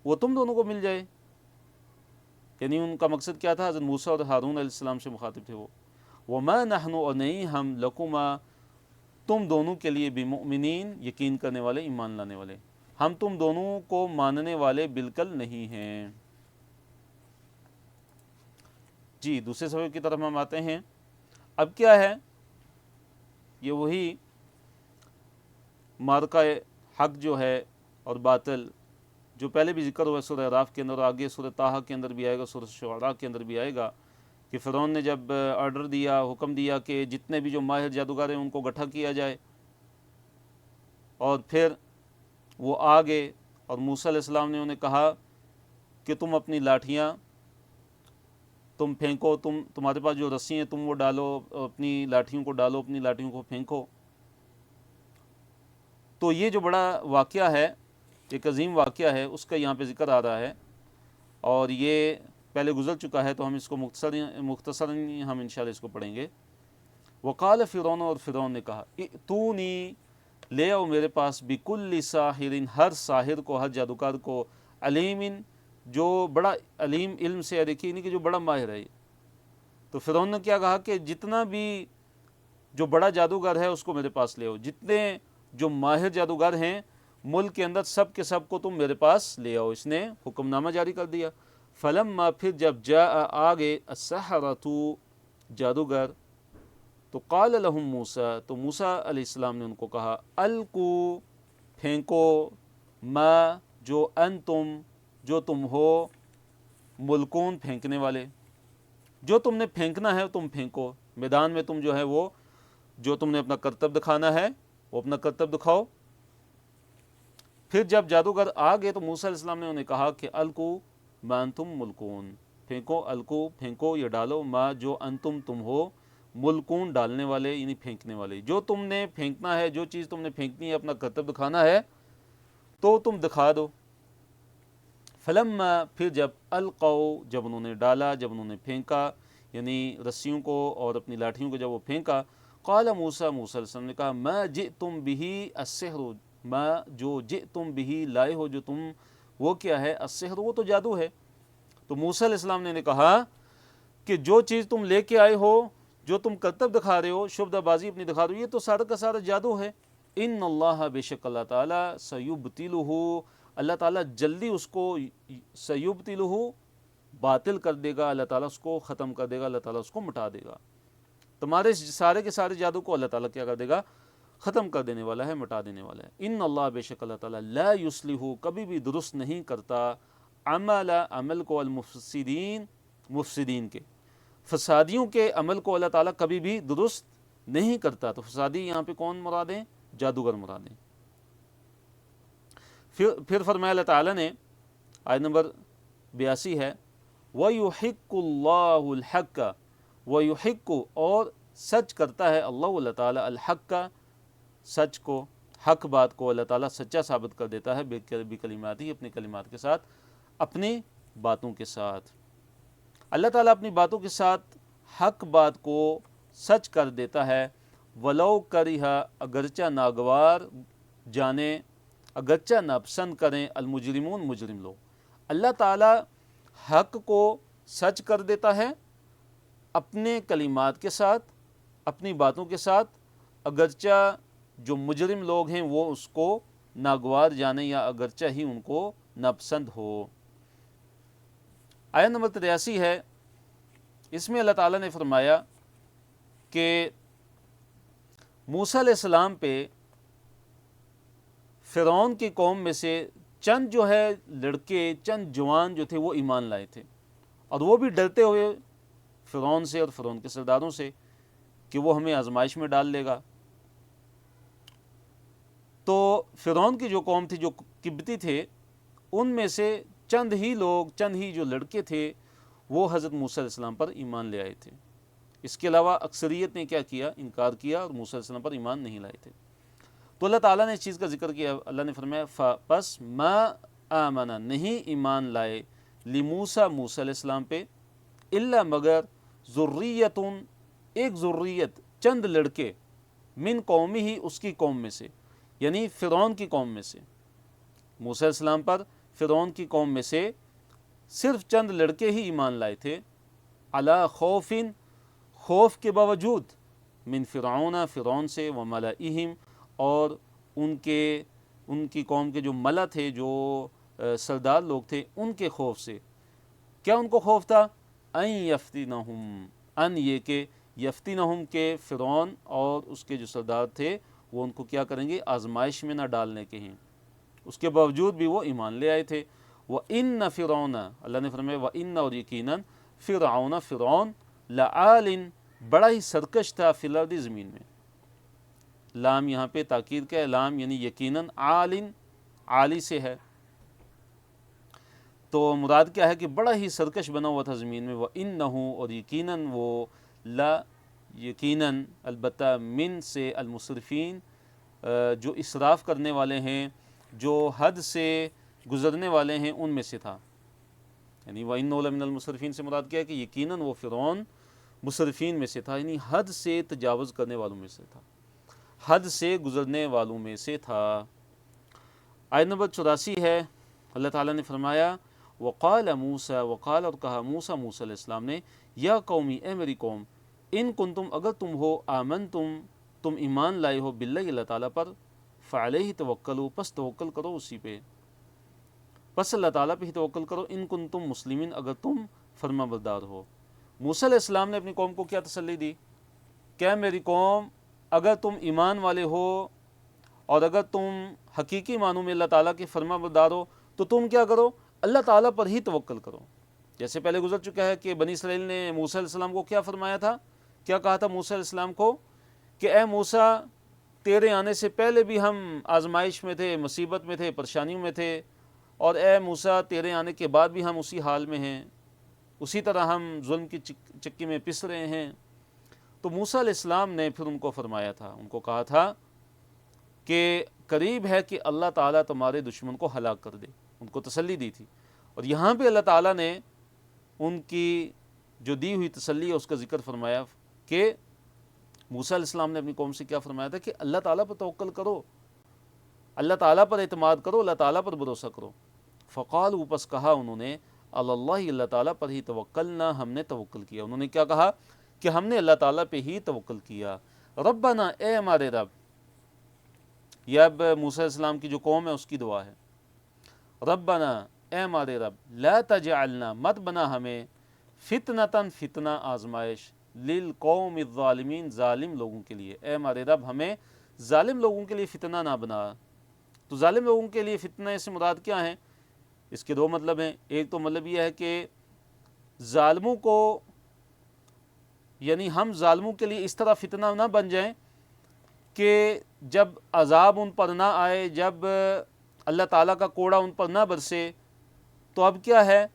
وہ تم دونوں کو مل جائے. یعنی ان کا مقصد کیا تھا؟ حضرت موسیٰ اور ہارون علیہ السلام سے مخاطب تھے وہ. وما نحن، اور نہیں ہم، لکما تم دونوں کے لیے، بمؤمنین یقین کرنے والے، ایمان لانے والے، ہم تم دونوں کو ماننے والے بالکل نہیں ہیں. جی دوسرے سبب کی طرف ہم آتے ہیں. اب کیا ہے؟ یہ وہی معرکہ حق جو ہے اور باطل جو پہلے بھی ذکر ہوا سورہ اعراف کے اندر، اور آگے سورہ طٰہٰ کے اندر بھی آئے گا، سورہ شعراء کے اندر بھی آئے گا، کہ فرعون نے جب آرڈر دیا، حکم دیا کہ جتنے بھی جو ماہر جادوگر ہیں ان کو گٹھا کیا جائے، اور پھر وہ آگے اور موسیٰ علیہ السلام نے انہیں کہا کہ تم اپنی لاٹھیاں تم پھینکو، تمہارے پاس جو رسی ہیں تم وہ ڈالو، اپنی لاٹھیوں کو ڈالو، اپنی لاٹھیوں کو پھینکو. تو یہ جو بڑا واقعہ ہے، ایک عظیم واقعہ ہے، اس کا یہاں پہ ذکر آ رہا ہے، اور یہ پہلے گزر چکا ہے تو ہم اس کو مختصراً ہم انشاءاللہ اس کو پڑھیں گے. وقال فرعون، اور فرعون نے کہا، ائتونی، لے آؤ میرے پاس، بکل ساحر، ہر ساحر کو، ہر جادوگر کو، علیم جو بڑا علیم، علم سے دیکھیے نہیں کہ جو بڑا ماہر ہے. تو فرعون نے کیا کہا کہ جتنا بھی جو بڑا جادوگر ہے اس کو میرے پاس لے آؤ، جتنے جو ماہر جادوگر ہیں ملک کے اندر سب کے سب کو تم میرے پاس لے آؤ. اس نے حکم نامہ جاری کر دیا. فلما، پھر جب جاء آگے، السحرۃ جادوگر، تو قال لهم موسیٰ، تو موسیٰ علیہ السلام نے ان کو کہا، القو پھینکو، ما جو انتم جو تم ہو، ملکون پھینکنے والے، جو تم نے پھینکنا ہے تم پھینکو. میدان میں تم جو ہے وہ جو تم نے اپنا کرتب دکھانا ہے وہ اپنا کرتب دکھاؤ. پھر جب جادوگر آ گئے تو موسیٰ علیہ السلام نے انہیں کہا کہ القو ما انتم ملکون، پھینکو، القو پھینکو یا ڈالو، ما جو انتم تم ہو، ملکون ڈالنے والے یعنی پھینکنے والے، جو تم نے پھینکنا ہے، جو چیز تم نے پھینکنی ہے، اپنا کرتب دکھانا ہے تو تم دکھا دو. فلما، پھر جب القوا، جب انہوں نے ڈالا، جب انہوں نے پھینکا، یعنی رسیوں کو اور اپنی لاٹھیوں کو جب وہ پھینکا، قال موسیٰ، موسیٰ علیہ السلام نے کہا، ما جئتم بہ السحر، ما جو جئتم بہ لائے ہو جو تم، وہ کیا ہے؟ السحر، وہ تو جادو ہے. تو موسیٰ علیہ السلام نے کہا کہ جو چیز تم لے کے آئے ہو، جو تم کرتب دکھا رہے ہو، شبدہ بازی اپنی دکھا رہے ہو، یہ تو سارا کا سارا جادو ہے. ان اللہ، بے شک اللہ تعالیٰ، سیبطلہ، اللہ تعالیٰ جلدی اس کو، سیبطلہ باطل کر دے گا، اللہ تعالیٰ اس کو ختم کر دے گا، اللہ تعالیٰ اس کو مٹا دے گا. تمہارے سارے کے سارے جادو کو اللہ تعالیٰ کیا کر دے گا؟ ختم کر دینے والا ہے، مٹا دینے والا ہے. ان اللہ، بے شک اللہ تعالیٰ، لا یصلح، کبھی بھی درست نہیں کرتا، عمل کو، المفسدین، مفسدین کے، فسادیوں کے عمل کو اللہ تعالیٰ کبھی بھی درست نہیں کرتا. تو فسادی یہاں پہ کون مراد ہیں؟ جادوگر مراد ہیں. پھر فرمایا اللہ تعالیٰ نے، آیت نمبر 82 ہے، وَيُحِقُّ اللَّهُ الْحَقَّ، وَيُحِقُّ، اور سچ کرتا ہے اللہ تعالیٰ، الحق کا، سچ کو، حق بات کو اللہ تعالیٰ سچا ثابت کر دیتا ہے، بکلمات ہی، اپنے کلمات کے ساتھ، اپنی باتوں کے ساتھ. اللہ تعالیٰ اپنی باتوں کے ساتھ حق بات کو سچ کر دیتا ہے. ولو کرہ، اگرچہ ناگوار جانے، اگرچہ ناپسند کریں، المجرمون، مجرم لوگ. اللہ تعالیٰ حق کو سچ کر دیتا ہے اپنے کلمات کے ساتھ، اپنی باتوں کے ساتھ، اگرچہ جو مجرم لوگ ہیں وہ اس کو ناگوار جانیں یا اگرچہ ہی ان کو ناپسند ہو۔ آیت نمبر 83 ہے، اس میں اللہ تعالیٰ نے فرمایا کہ موسیٰ علیہ السلام پہ فرعون کی قوم میں سے چند جو ہے لڑکے، چند جوان جو تھے وہ ایمان لائے تھے، اور وہ بھی ڈرتے ہوئے فرعون سے اور فرعون کے سرداروں سے کہ وہ ہمیں آزمائش میں ڈال لے گا۔ تو فرعون کی جو قوم تھی، جو قبطی تھے، ان میں سے چند ہی لوگ، چند ہی جو لڑکے تھے وہ حضرت موسیٰ علیہ السلام پر ایمان لے آئے تھے۔ اس کے علاوہ اکثریت نے کیا کیا؟ انکار کیا اور موسیٰ علیہ السلام پر ایمان نہیں لائے تھے۔ تو اللہ تعالیٰ نے اس چیز کا ذکر کیا، اللہ نے فرمایا پس ما آمن، نہیں ایمان لائے، لموسیٰ، موسیٰ علیہ السلام پہ، الا مگر ذریتن، ایک ذریت، چند لڑکے، من قومی ہی، اس کی قوم میں سے، یعنی فرعون کی قوم میں سے۔ موسیٰ علیہ السلام پر فرعون کی قوم میں سے صرف چند لڑکے ہی ایمان لائے تھے، علی خوف، خوف کے باوجود، من فرعون، فرعون سے، وملئہم، اور ان کی قوم کے جو ملا تھے، جو سردار لوگ تھے، ان کے خوف سے۔ کیا ان کو خوف تھا؟ ان یفتنہم، ان یہ کہ یفتنہم، کے فرعون اور اس کے جو سردار تھے وہ ان کو کیا کریں گے؟ آزمائش میں نہ ڈالنے کے ہیں۔ اس کے باوجود بھی وہ ایمان لے آئے تھے۔ وَإِنَّ فِرْعَوْنَ، اللہ نے فرمایا وَإِنَّ، اور یقیناً، فرعون، فرعون، لَعَالٍ، بڑا ہی سرکش تھا، فی الارض، زمین میں۔ لام یہاں پہ تاکید کا ہے، لام یعنی یقیناً، عالٍ، عالی سے ہے، تو مراد کیا ہے کہ بڑا ہی سرکش بنا ہوا تھا زمین میں۔ وَإِنَّهُ، اور یقیناً وہ، لا، یقیناً، البتہ، من سے، المسرفین، جو اسراف کرنے والے ہیں، جو حد سے گزرنے والے ہیں، ان میں سے تھا۔ یعنی وَإِنَّهُ لَمِنَ الْمُسْرِفِينَ سے مراد کیا ہے کہ یقیناً وہ فرعون مسرفین میں سے تھا، یعنی حد سے تجاوز کرنے والوں میں سے تھا، حد سے گزرنے والوں میں سے تھا۔ آیت نمبر 84 ہے، اللہ تعالیٰ نے فرمایا وقال موسیٰ، وقال، اور کہا موسیٰ، موسیٰ علیہ السلام نے، یا قومی، اے میری قوم، ان کنتم، اگر تم ہو، آمنتم، تم ایمان لائے ہو، باللہ، اللہ تعالیٰ پر، فعلیہ توکلوا، پس توکل کرو اسی پہ، پس اللہ تعالیٰ پہ ہی توکل کرو، ان کنتم مسلمین، اگر تم فرما بردار ہو۔ موسیٰ علیہ السلام نے اپنی قوم کو کیا تسلی دی؟ کہ میری قوم، اگر تم ایمان والے ہو اور اگر تم حقیقی معنوں میں اللہ تعالیٰ کے فرما بردار ہو تو تم کیا کرو؟ اللہ تعالیٰ پر ہی توکل کرو۔ جیسے پہلے گزر چکا ہے کہ بنی اسرائیل نے موسیٰ علیہ السلام کو کیا فرمایا تھا؟ کیا کہا تھا موسیٰ علیہ السلام کو کہ اے موسیٰ، تیرے آنے سے پہلے بھی ہم آزمائش میں تھے، مصیبت میں تھے، پریشانیوں میں تھے، اور اے موسیٰ، تیرے آنے کے بعد بھی ہم اسی حال میں ہیں، اسی طرح ہم ظلم کی چکی میں پس رہے ہیں۔ تو موسیٰ علیہ السلام نے پھر ان کو فرمایا تھا، ان کو کہا تھا کہ قریب ہے کہ اللہ تعالیٰ تمہارے دشمن کو ہلاک کر دے، ان کو تسلی دی تھی۔ اور یہاں پہ اللہ تعالیٰ نے ان کی جو دی ہوئی تسلی ہے اس کا ذکر فرمایا کہ موسیٰ علیہ السلام نے اپنی قوم سے کیا فرمایا تھا کہ اللہ تعالیٰ پر توکل کرو، اللہ تعالیٰ پر اعتماد کرو، اللہ تعالیٰ پر بھروسہ کرو۔ فقالوا، پس کہا انہوں نے، اللہ، اللہ تعالیٰ پر ہی توکلنا، ہم نے توکل کیا۔ انہوں نے کیا کہا کہ ہم نے اللہ تعالیٰ پہ ہی توکل کیا۔ ربنا، اے ہمارے رب، یہ اب موسیٰ علیہ السلام کی جو قوم ہے اس کی دعا ہے۔ ربنا، اے ہمارے رب، لا تجعلنا، مت بنا ہمیں، فتنتاً، فتنہ، آزمائش، للقوم الظالمین، ظالم لوگوں کے لیے، اے ہمارے رب ہمیں ظالم لوگوں کے لیے فتنہ نہ بنا۔ تو ظالم لوگوں کے لیے فتنہ سے مراد کیا ہیں؟ اس کے دو مطلب ہیں۔ ایک تو مطلب یہ ہے کہ ظالموں کو، یعنی ہم ظالموں کے لیے اس طرح فتنہ نہ بن جائیں کہ جب عذاب ان پر نہ آئے، جب اللہ تعالیٰ کا کوڑا ان پر نہ برسے، تو اب کیا ہے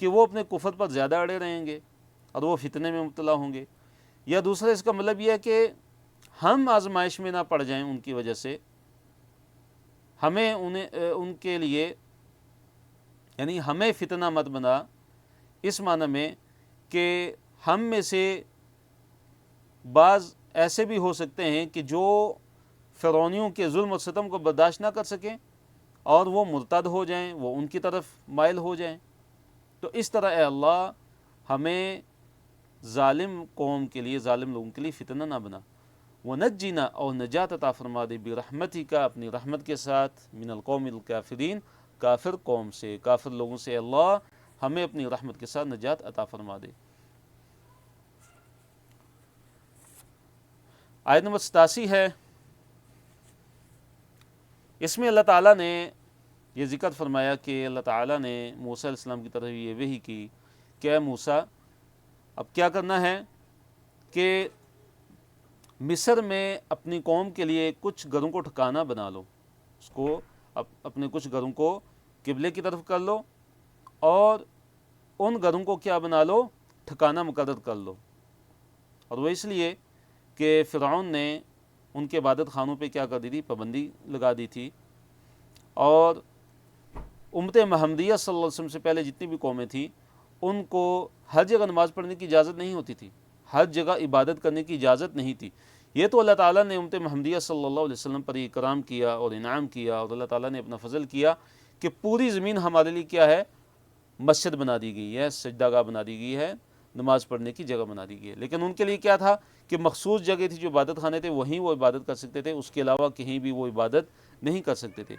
کہ وہ اپنے کفر پر زیادہ اڑے رہیں گے اور وہ فتنے میں مبتلا ہوں گے۔ یا دوسرا اس کا مطلب یہ ہے کہ ہم آزمائش میں نہ پڑ جائیں ان کی وجہ سے، ہمیں ان کے لیے، یعنی ہمیں فتنہ مت بنا، اس معنی میں کہ ہم میں سے بعض ایسے بھی ہو سکتے ہیں کہ جو فرعونیوں کے ظلم و ستم کو برداشت نہ کر سکیں اور وہ مرتد ہو جائیں، وہ ان کی طرف مائل ہو جائیں۔ تو اس طرح اے اللہ ہمیں ظالم قوم کے لیے، ظالم لوگوں کے لیے فتنہ نہ بنا۔ وَنَجِّنَا اور نجات عطا فرما دے برحمتک اپنی رحمت کے ساتھ، من القوم الکافرین کافر قوم سے، کافر لوگوں سے اللہ ہمیں اپنی رحمت کے ساتھ نجات عطا فرما دے۔ آیت نمبر 87 ہے، اس میں اللہ تعالیٰ نے یہ ذکر فرمایا کہ اللہ تعالیٰ نے موسیٰ علیہ السلام کی طرف یہ وحی کی کہ اے موسیٰ اب کیا کرنا ہے کہ مصر میں اپنی قوم کے لیے کچھ گھروں کو ٹھکانہ بنا لو، اس کو اپنے کچھ گھروں کو قبلے کی طرف کر لو، اور ان گھروں کو کیا بنا لو، ٹھکانہ مقرر کر لو۔ اور وہ اس لیے کہ فرعون نے ان کے عبادت خانوں پہ کیا کر دی تھی، پابندی لگا دی تھی، اور امت محمدیہ صلی اللہ علیہ وسلم سے پہلے جتنی بھی قومیں تھیں ان کو ہر جگہ نماز پڑھنے کی اجازت نہیں ہوتی تھی، ہر جگہ عبادت کرنے کی اجازت نہیں تھی۔ یہ تو اللہ تعالیٰ نے امت محمدیہ صلی اللہ علیہ وسلم پر اکرام کیا اور انعام کیا، اور اللہ تعالیٰ نے اپنا فضل کیا کہ پوری زمین ہمارے لیے کیا ہے، مسجد بنا دی گئی ہے، سجدہ گاہ بنا دی گئی ہے، نماز پڑھنے کی جگہ بنا دی گئی ہے۔ لیکن ان کے لیے کیا تھا کہ مخصوص جگہ تھی جو عبادت خانے تھے، وہیں وہ عبادت کر سکتے تھے، اس کے علاوہ کہیں بھی وہ عبادت نہیں کر سکتے تھے۔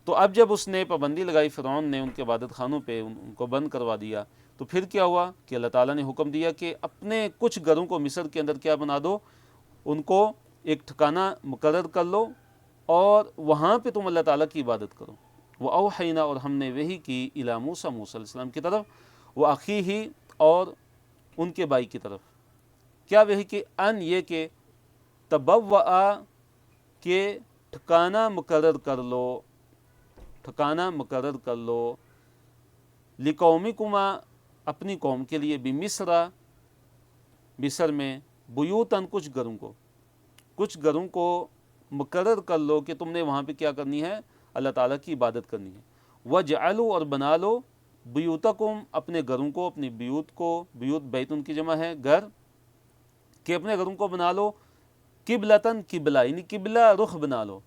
تو اب جب اس نے پابندی لگائی، فرعون نے ان کے عبادت خانوں پہ ان کو بند کروا دیا، تو پھر کیا ہوا کہ اللہ تعالیٰ نے حکم دیا کہ اپنے کچھ گھروں کو مصر کے اندر کیا بنا دو، ان کو ایک ٹھکانہ مقرر کر لو، اور وہاں پہ تم اللہ تعالیٰ کی عبادت کرو۔ وَأَوْحَيْنَا اور ہم نے وحی کی اِلیٰ موسیٰ موسیٰ علیہ السلام کی طرف، وَأَخِیہِ اور ان کے بھائی کی طرف، کیا وحی کی، ان یہ کہ تبوّأ کہ ٹھکانہ مقرر کر لو، ٹھکانہ مقرر کر لو، لِقَوْمِكُمَا اپنی قوم کے لیے، بِمِصْرَ مصر میں، بیوتاً کچھ گھروں کو مقرر کر لو کہ تم نے وہاں پہ کیا کرنی ہے، اللہ تعالیٰ کی عبادت کرنی ہے۔ وَجْعَلُوا اور بنا لو، بیوتکم اپنے گھروں کو، اپنی بیوت کو، بیوت بیتن کی جمع ہے گھر، کہ اپنے گھروں کو بنا لو قبلتاً قبلہ، یعنی قبلہ رخ بنا لو،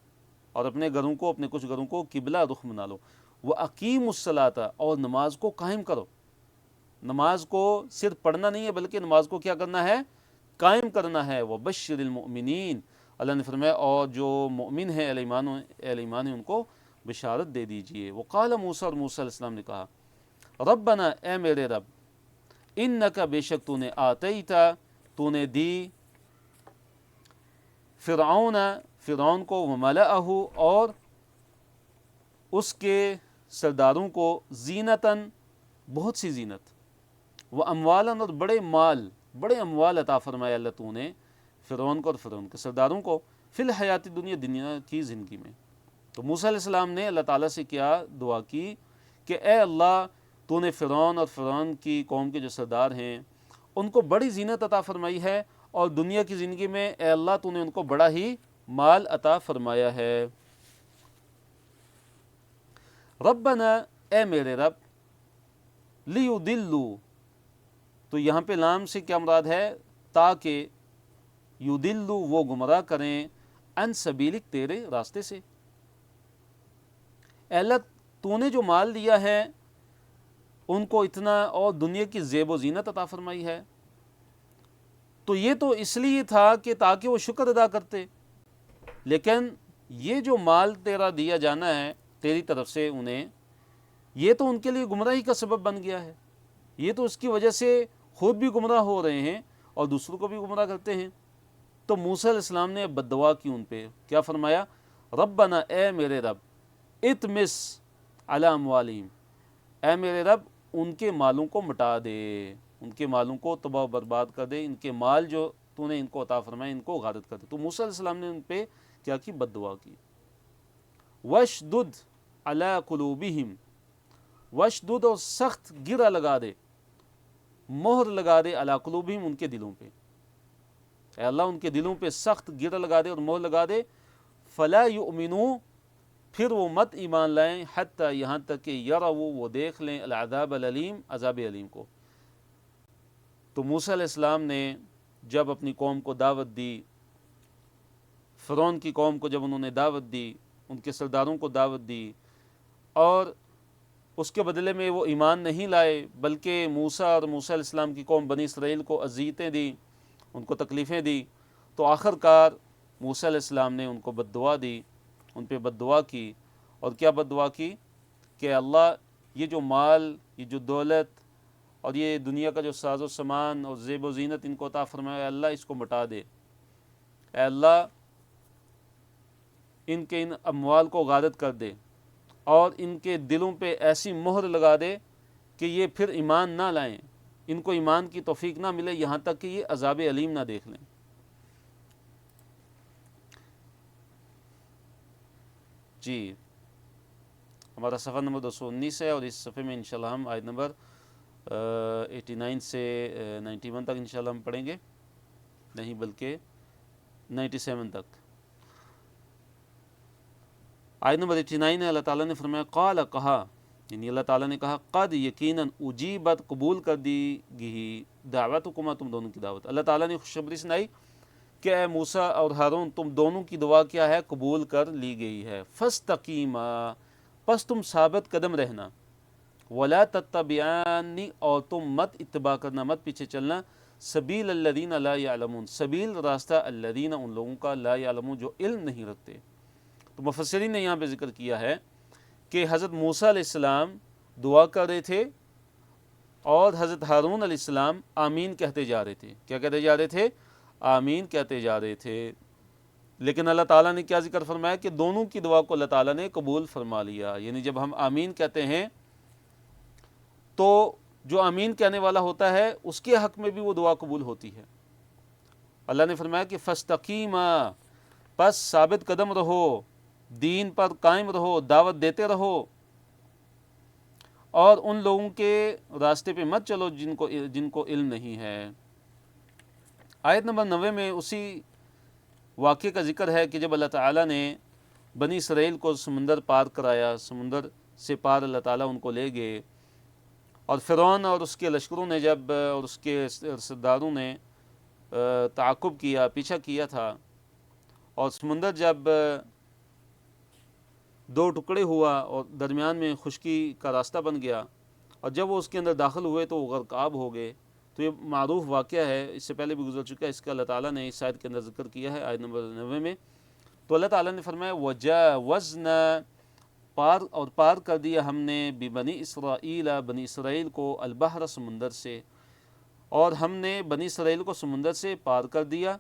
اور اپنے گھروں کو، اپنے کچھ گھروں کو قبلہ رخ بنا لو۔ وَأَقِیمُوا الصَّلَاةَ اور نماز کو قائم کرو، نماز کو صرف پڑھنا نہیں ہے بلکہ نماز کو کیا کرنا ہے، قائم کرنا ہے۔ وَبَشِّرِ الْمُؤْمِنِينَ اللہ نے فرمایا اور جو مؤمن ہیں، اہل ایمان ہیں، ان کو بشارت دے دیجئے۔ وقال موسیٰ اور موسیٰ علیہ السلام نے کہا، ربنا اے میرے رب، انکا بے شک تو نے آتیتا تو نے دی، فرعون کو، وملأہ اور اس کے سرداروں کو، زینتاً بہت سی زینت، واموالاً اور بڑے اموال عطا فرمایا اللہ تو نے فرعون کو اور فرعون کے سرداروں کو، فی الحیات دنیا کی زندگی میں۔ تو موسیٰ علیہ السلام نے اللہ تعالیٰ سے کیا دعا کی کہ اے اللہ تو نے فرعون اور فرعون کی قوم کے جو سردار ہیں ان کو بڑی زینت عطا فرمائی ہے، اور دنیا کی زندگی میں اے اللہ تو نے ان کو بڑا ہی مال عطا فرمایا ہے۔ ربنا اے میرے رب، لیضلوا تو یہاں پہ لام سے کیا مراد ہے، تاکہ یضلوا وہ گمراہ کریں، عن سبیلک تیرے راستے سے۔ اے اللہ تو نے جو مال دیا ہے ان کو اتنا، اور دنیا کی زیب و زینت عطا فرمائی ہے، تو یہ تو اس لیے تھا کہ تاکہ وہ شکر ادا کرتے، لیکن یہ جو مال تیرا دیا جانا ہے تیری طرف سے انہیں، یہ تو ان کے لیے گمراہی کا سبب بن گیا ہے، یہ تو اس کی وجہ سے خود بھی گمراہ ہو رہے ہیں اور دوسروں کو بھی گمراہ کرتے ہیں۔ تو موسیٰ علیہ السلام نے بد دعا کی ان پہ، کیا فرمایا، ربنا اے میرے رب، اطمس علی اموالہم اے میرے رب ان کے مالوں کو مٹا دے، ان کے مالوں کو تباہ و برباد کر دے، ان کے مال جو تو نے ان کو عطا فرمائے ان کو غارت کر دے۔ تو موسیٰ علیہ السلام نے ان پہ کیا کی، بد دعا کی۔ وَاشْدُدْ عَلَىٰ قُلُوبِهِمْ وَاشْدُدْ اور سخت گرہ لگا دے، مہر لگا دے، عَلَىٰ قُلُوبِهِمْ ان کے دلوں پہ، اے اللہ ان کے دلوں پہ سخت گرہ لگا دے اور مہر لگا دے، فَلَا يُؤْمِنُوا پھر وہ مت ایمان لائیں، حتیٰ یہاں تک کہ یروا وہ دیکھ لیں، العذاب العلیم عذاب علیم کو۔ تو موسیٰ علیہ السلام نے جب اپنی قوم کو دعوت دی، فرعون کی قوم کو جب انہوں نے دعوت دی، ان کے سرداروں کو دعوت دی، اور اس کے بدلے میں وہ ایمان نہیں لائے، بلکہ موسیٰ اور موسیٰ علیہ السلام کی قوم بنی اسرائیل کو اذیتیں دیں، ان کو تکلیفیں دی، تو آخر کار موسیٰ علیہ السلام نے ان کو بد دعا دی، ان پہ بد دعا کی۔ اور کیا بد دعا کی؟ کہ اللہ یہ جو مال، یہ جو دولت اور یہ دنیا کا جو ساز و سامان اور زیب و زینت ان کو عطا فرمایا، اے اللہ اس کو مٹا دے، اے اللہ ان کے ان اموال کو غارت کر دے، اور ان کے دلوں پہ ایسی مہر لگا دے کہ یہ پھر ایمان نہ لائیں، ان کو ایمان کی توفیق نہ ملے، یہاں تک کہ یہ عذاب علیم نہ دیکھ لیں۔ جی ہمارا صفحہ نمبر 219 ہے، اور اس صفحے میں انشاءاللہ ہم آیت نمبر 89 سے 91 تک انشاءاللہ ہم پڑھیں گے، نہیں بلکہ 97 تک۔ آیت نمبر 89 ہے، اللہ تعالیٰ نے فرمایا قال، کہا، یعنی اللہ تعالیٰ نے کہا، قد یقیناً اجیبت، قبول کر دی گئی، دعوتکما، تم دونوں کی دعوت۔ اللہ تعالیٰ نے خوشخبری سنائی کہ اے موسیٰ اور ہارون، تم دونوں کی دعا کیا ہے؟ قبول کر لی گئی ہے۔ فاستقیما، پس تم ثابت قدم رہنا، ولا تتبعانی، اور تم مت اتباع کرنا، مت پیچھے چلنا، سبیل الذین لا یعلمون، سبیل راستہ الذین، ان لوگوں کا، لا یعلمون جو علم نہیں رکھتے۔ تو مفسرین نے یہاں پہ ذکر کیا ہے کہ حضرت موسیٰ علیہ السلام دعا کر رہے تھے اور حضرت ہارون علیہ السلام آمین کہتے جا رہے تھے۔ کیا کہتے جا رہے تھے؟ آمین کہتے جا رہے تھے۔ لیکن اللہ تعالیٰ نے کیا ذکر فرمایا کہ دونوں کی دعا کو اللہ تعالیٰ نے قبول فرما لیا۔ یعنی جب ہم آمین کہتے ہیں تو جو آمین کہنے والا ہوتا ہے اس کے حق میں بھی وہ دعا قبول ہوتی ہے۔ اللہ نے فرمایا کہ فاستقیما، پس ثابت قدم رہو، دین پر قائم رہو، دعوت دیتے رہو، اور ان لوگوں کے راستے پہ مت چلو جن کو علم نہیں ہے۔ آیت نمبر 90 میں اسی واقعے کا ذکر ہے کہ جب اللہ تعالیٰ نے بنی اسرائیل کو سمندر پار کرایا، سمندر سے پار اللہ تعالیٰ ان کو لے گئے، اور فرعون اور اس کے لشکروں نے جب، اور اس کے سرداروں نے تعاقب کیا، پیچھا کیا تھا، اور سمندر جب دو ٹکڑے ہوا اور درمیان میں خشکی کا راستہ بن گیا، اور جب وہ اس کے اندر داخل ہوئے تو وہ غرقاب ہو گئے۔ تو یہ معروف واقعہ ہے، اس سے پہلے بھی گزر چکا ہے، اس کا اللہ تعالیٰ نے اس آیت کے اندر ذکر کیا ہے، آیت نمبر 90 میں۔ تو اللہ تعالیٰ نے فرمایا وَجَاوَزْنَا، پار کر دیا ہم نے، بِبَنِی اسرائیل، بنی اسرائیل کو، البحر، سمندر سے، اور ہم نے بنی اسرائیل کو سمندر سے پار کر دیا۔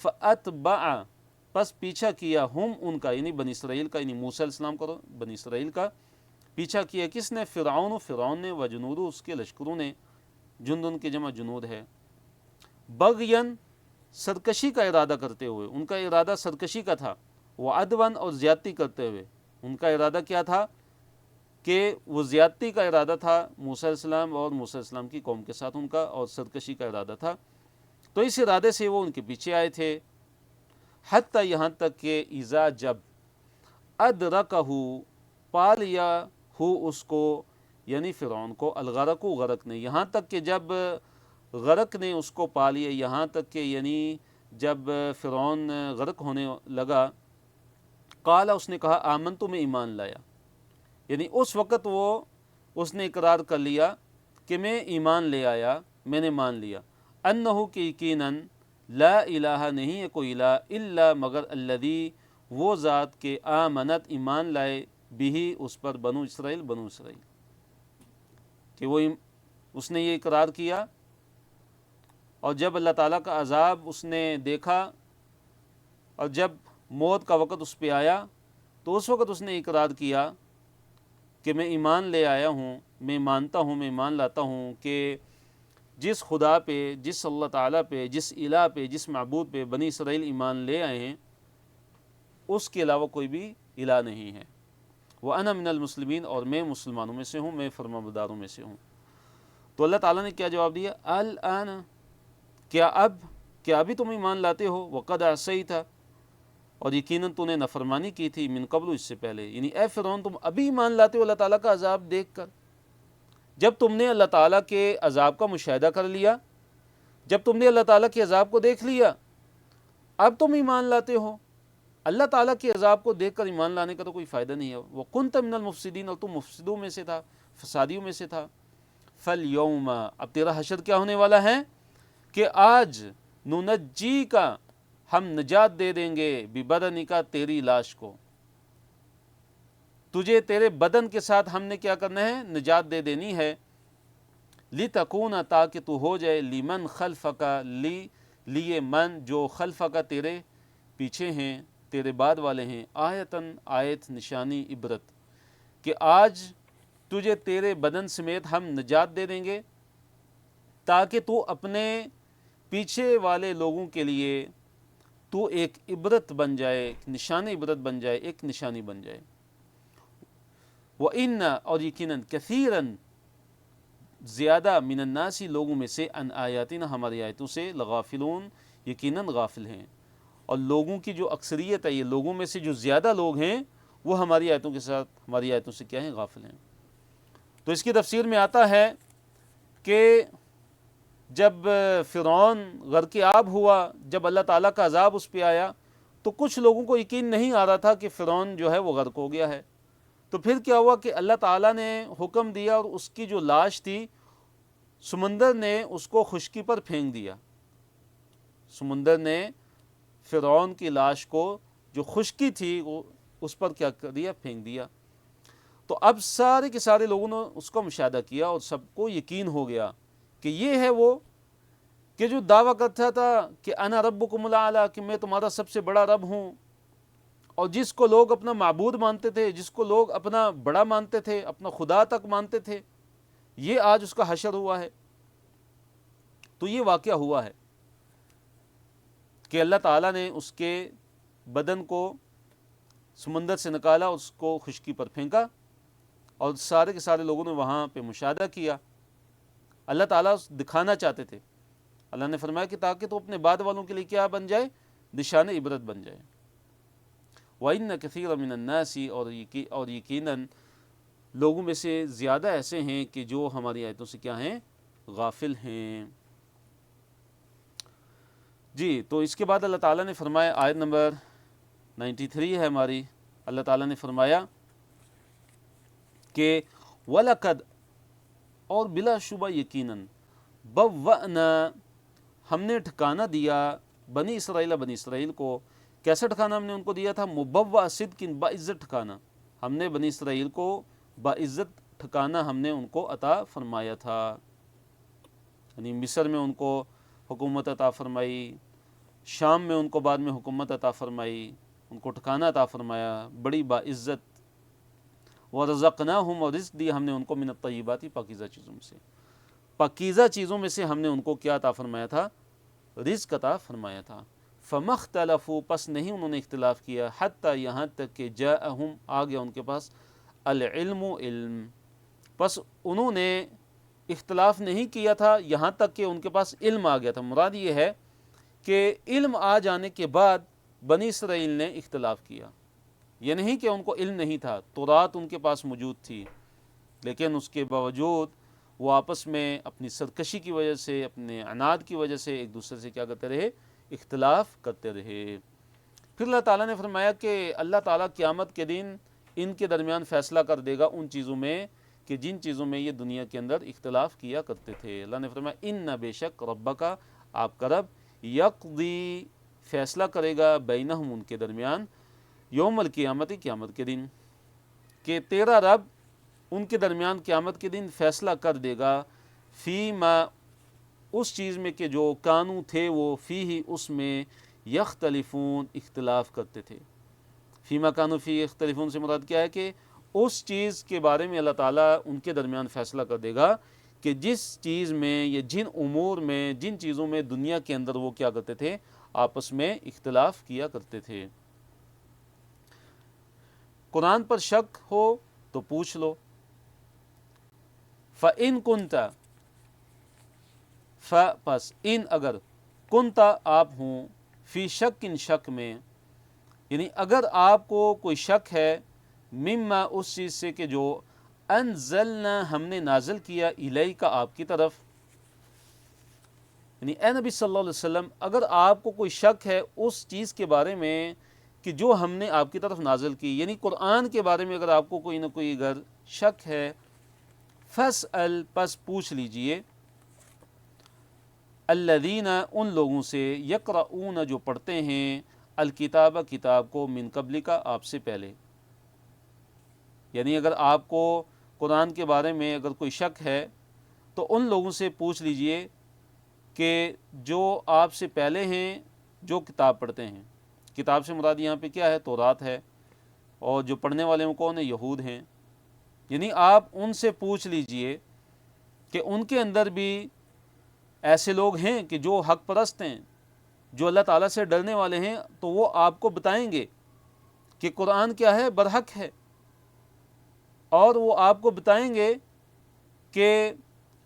فَأَتْبَعَ، پس پیچھا کیا، ہم ان کا، یعنی بنی اسرائیل کا، یعنی موسیٰ علیہ السلام کو بنی اسرائیل کا پیچھا کیا، کس نے؟ فرعون نے، وجنود، اس کے لشکروں نے، جندن کی جمع جنود ہے، بغین، سرکشی کا ارادہ کرتے ہوئے، ان کا ارادہ سرکشی کا تھا، وعدون، اور زیادتی کرتے ہوئے، ان کا ارادہ کیا تھا؟ کہ وہ زیادتی کا ارادہ تھا موسیٰ علیہ السلام اور موسیٰ علیہ السلام کی قوم کے ساتھ ان کا، اور سرکشی کا ارادہ تھا، تو اس ارادے سے وہ ان کے پیچھے آئے تھے، حتیٰ، یہاں تک کہ اذا، جب، ادرکہ، پا لیا، ہو، اس کو، یعنی فرعون کو، الغرق، غرق نے، یہاں تک کہ جب غرق نے اس کو پا لیا، یہاں تک کہ یعنی جب فرعون غرق ہونے لگا، قال، اس نے کہا، آمنتو، میں ایمان لایا، یعنی اس وقت اس نے اقرار کر لیا کہ میں ایمان لے آیا، میں نے مان لیا، انہو، کہ یقیناً، لا الہ، نہیں ہے کوئی الہ، الا، مگر، الذی، وہ ذات کے، آمنت، ایمان لائے، بھی، اس پر، بنو اسرائیل، کہ وہ اس نے یہ اقرار کیا، اور جب اللہ تعالیٰ کا عذاب اس نے دیکھا، اور جب موت کا وقت اس پہ آیا، تو اس وقت اس نے اقرار کیا کہ میں ایمان لے آیا ہوں، میں مانتا ہوں، میں ایمان لاتا ہوں کہ جس خدا پہ، جس اللہ تعالیٰ پہ، جس الہ پہ، جس معبود پہ بنی اسرائیل ایمان لے آئے ہیں، اس کے علاوہ کوئی بھی الہ نہیں ہے، وَأَنَا مِنَ الْمُسْلِمِينَ، اور میں مسلمانوں میں سے ہوں، میں فرمانبرداروں میں سے ہوں۔ تو اللہ تعالیٰ نے کیا جواب دیا؟ الآن، کیا ابھی تم ایمان لاتے ہو؟ وَقَدْ عَصَيْتَ، اور یقیناً تو نے نافرمانی کی تھی، من قبل، اس سے پہلے، یعنی اے فرعون، تم ابھی ایمان لاتے ہو اللہ تعالیٰ کا عذاب دیکھ کر؟ جب تم نے اللہ تعالیٰ کے عذاب کا مشاہدہ کر لیا، جب تم نے اللہ تعالیٰ کے عذاب کو دیکھ لیا، اب تم ایمان لاتے ہو؟ اللہ تعالیٰ کے عذاب کو دیکھ کر ایمان لانے کا تو کوئی فائدہ نہیں ہے۔ وَكُنْتَ مِنَ الْمُفْسِدِينَ، اور تم مفسدوں میں سے تھا، فسادیوں میں سے تھا۔ فَالْيَوْمَ، اب تیرا حشر کیا ہونے والا ہے کہ آج نُنَجِّی کا، ہم نجات دے دیں گے، بِبَدَنِکَ، تیری لاش کو، تجھے تیرے بدن کے ساتھ ہم نے کیا کرنا ہے، نجات دے دینی ہے، لِتَكُونَ، تاکہ تو ہو جائے، لِمَنْ خَلْفَكَ، لیے من جو خلفک تیرے پیچھے ہیں، تیرے بعد والے ہیں، آیتن، آیت، نشانی، عبرت، کہ آج تجھے تیرے بدن سمیت ہم نجات دے دیں گے تاکہ تو اپنے پیچھے والے لوگوں کے لیے تو ایک عبرت بن جائے، ایک نشان عبرت بن جائے، ایک نشانی بن جائے۔ وَإِنَّ، اور یقیناً، کثیراً، زیادہ، من الناسی، لوگوں میں سے، ان آیاتنا، ہماری آیتوں سے، لغافلون، یقیناً غافل ہیں۔ اور لوگوں کی جو اکثریت ہے، یہ لوگوں میں سے جو زیادہ لوگ ہیں وہ ہماری آیتوں کے ساتھ، ہماری آیتوں سے کیا ہیں، غافل ہیں۔ تو اس کی تفسیر میں آتا ہے کہ جب فرعون غرق آب ہوا، جب اللہ تعالیٰ کا عذاب اس پہ آیا، تو کچھ لوگوں کو یقین نہیں آ رہا تھا کہ فرعون جو ہے وہ غرق ہو گیا ہے۔ تو پھر کیا ہوا کہ اللہ تعالیٰ نے حکم دیا اور اس کی جو لاش تھی، سمندر نے اس کو خشکی پر پھینک دیا۔ سمندر نے فرعون کی لاش کو، جو خشکی تھی، وہ اس پر کیا کر دیا، پھینک دیا۔ تو اب سارے کے سارے لوگوں نے اس کو مشاہدہ کیا اور سب کو یقین ہو گیا کہ یہ ہے وہ کہ جو دعویٰ کرتا تھا کہ انا ربکم الاعلی، کہ میں تمہارا سب سے بڑا رب ہوں، اور جس کو لوگ اپنا معبود مانتے تھے، جس کو لوگ اپنا بڑا مانتے تھے، اپنا خدا تک مانتے تھے، یہ آج اس کا حشر ہوا ہے۔ تو یہ واقعہ ہوا ہے کہ اللہ تعالیٰ نے اس کے بدن کو سمندر سے نکالا، اس کو خشکی پر پھینکا، اور سارے کے سارے لوگوں نے وہاں پہ مشاہدہ کیا۔ اللہ تعالیٰ دکھانا چاہتے تھے، اللہ نے فرمایا کہ تاکہ تو اپنے بعد والوں کے لیے کیا بن جائے، نشان عبرت بن جائے۔ وَإِنَّ كَثِيرًا مِنَ النَّاسِ، اور یقیناً لوگوں میں سے زیادہ ایسے ہیں کہ جو ہماری آیتوں سے کیا ہیں، غافل ہیں۔ جی، تو اس کے بعد اللہ تعالیٰ نے فرمایا، آیت نمبر 93 ہے ہماری، اللہ تعالیٰ نے فرمایا کہ وَلَقَدْ، اور بلا شبہ یقیناً، بَوَّأْنَا، ہم نے ٹھکانہ دیا، بنی اسرائیل کو، کیسا ٹھکانہ ہم نے ان کو دیا تھا، مبوّأ صدق، باعزت ٹھکانہ، ہم نے بنی اسرائیل کو باعزت ٹھکانہ ہم نے ان کو عطا فرمایا تھا۔ یعنی مصر میں ان کو حکومت عطا فرمائی، شام میں ان کو بعد میں حکومت عطا فرمائی، ان کو ٹھکانہ عطا فرمایا، بڑی باعزت۔ وَرَزَقْنَاهُمْ، اور رزق دیا ہم نے ان کو، من الطیبات، پاکیزہ چیزوں میں سے، پاکیزہ چیزوں میں سے ہم نے ان کو کیا عطا فرمایا تھا، رزق عطا فرمایا تھا۔ فَمَا اخْتَلَفُوا، پس نہیں انہوں نے اختلاف کیا، حتیٰ یہاں تک کہ جاءہم، آ گیا ان کے پاس، العلم، علم، پس انہوں نے اختلاف نہیں کیا تھا یہاں تک کہ ان کے پاس علم آ گیا تھا۔ مراد یہ ہے کہ علم آ جانے کے بعد بنی اسرائیل نے اختلاف کیا، یہ نہیں کہ ان کو علم نہیں تھا، تورات ان کے پاس موجود تھی، لیکن اس کے باوجود وہ آپس میں اپنی سرکشی کی وجہ سے، اپنے عناد کی وجہ سے ایک دوسرے سے کیا کرتے رہے، اختلاف کرتے رہے۔ پھر اللہ تعالیٰ نے فرمایا کہ اللہ تعالیٰ قیامت کے دن ان کے درمیان فیصلہ کر دے گا ان چیزوں میں کہ جن چیزوں میں یہ دنیا کے اندر اختلاف کیا کرتے تھے۔ اللہ نے فرمایا ان بے شک ربک، آپ کا رب، یقضی، فیصلہ کرے گا، بینہم، ان کے درمیان، یوم القیامت، قیامت کے دن، کہ تیرا رب ان کے درمیان قیامت کے دن فیصلہ کر دے گا، فیما، اس چیز میں کہ جو کانو تھے وہ، فیہ، اس میں، یختلفون، اختلاف کرتے تھے۔ فیما کانو فی اختلفون سے مراد کیا ہے کہ اس چیز کے بارے میں اللہ تعالیٰ ان کے درمیان فیصلہ کر دے گا کہ جس چیز میں یا جن امور میں، جن چیزوں میں دنیا کے اندر وہ کیا کرتے تھے، آپس میں اختلاف کیا کرتے تھے۔ قرآن پر شک ہو تو پوچھ لو۔ فَإِن كُنْتَ، پس ان، اگر، کنتا، آپ ہوں، فی شک، ان شک میں، یعنی اگر آپ کو کوئی شک ہے، مما، اس چیز سے کہ جو انزلنا، ہم نے نازل کیا، الیک، آپ کی طرف، یعنی اے نبی صلی اللہ علیہ وسلم، اگر آپ کو کوئی شک ہے اس چیز کے بارے میں کہ جو ہم نے آپ کی طرف نازل کی، یعنی قرآن کے بارے میں اگر آپ کو کوئی نہ کوئی اگر شک ہے فَاسْأَلْ پس پوچھ لیجئے الذین ان لوگوں سے یقرؤون جو پڑھتے ہیں الکتاب کتاب کو من قبلک آپ سے پہلے، یعنی اگر آپ کو قرآن کے بارے میں اگر کوئی شک ہے تو ان لوگوں سے پوچھ لیجئے کہ جو آپ سے پہلے ہیں جو کتاب پڑھتے ہیں۔ کتاب سے مراد یہاں پہ کیا ہے؟ تورات ہے، اور جو پڑھنے والے ہیں کون ہیں؟ یہود ہیں۔ یعنی آپ ان سے پوچھ لیجئے کہ ان کے اندر بھی ایسے لوگ ہیں کہ جو حق پرست ہیں، جو اللہ تعالیٰ سے ڈرنے والے ہیں، تو وہ آپ کو بتائیں گے کہ قرآن کیا ہے، برحق ہے، اور وہ آپ کو بتائیں گے کہ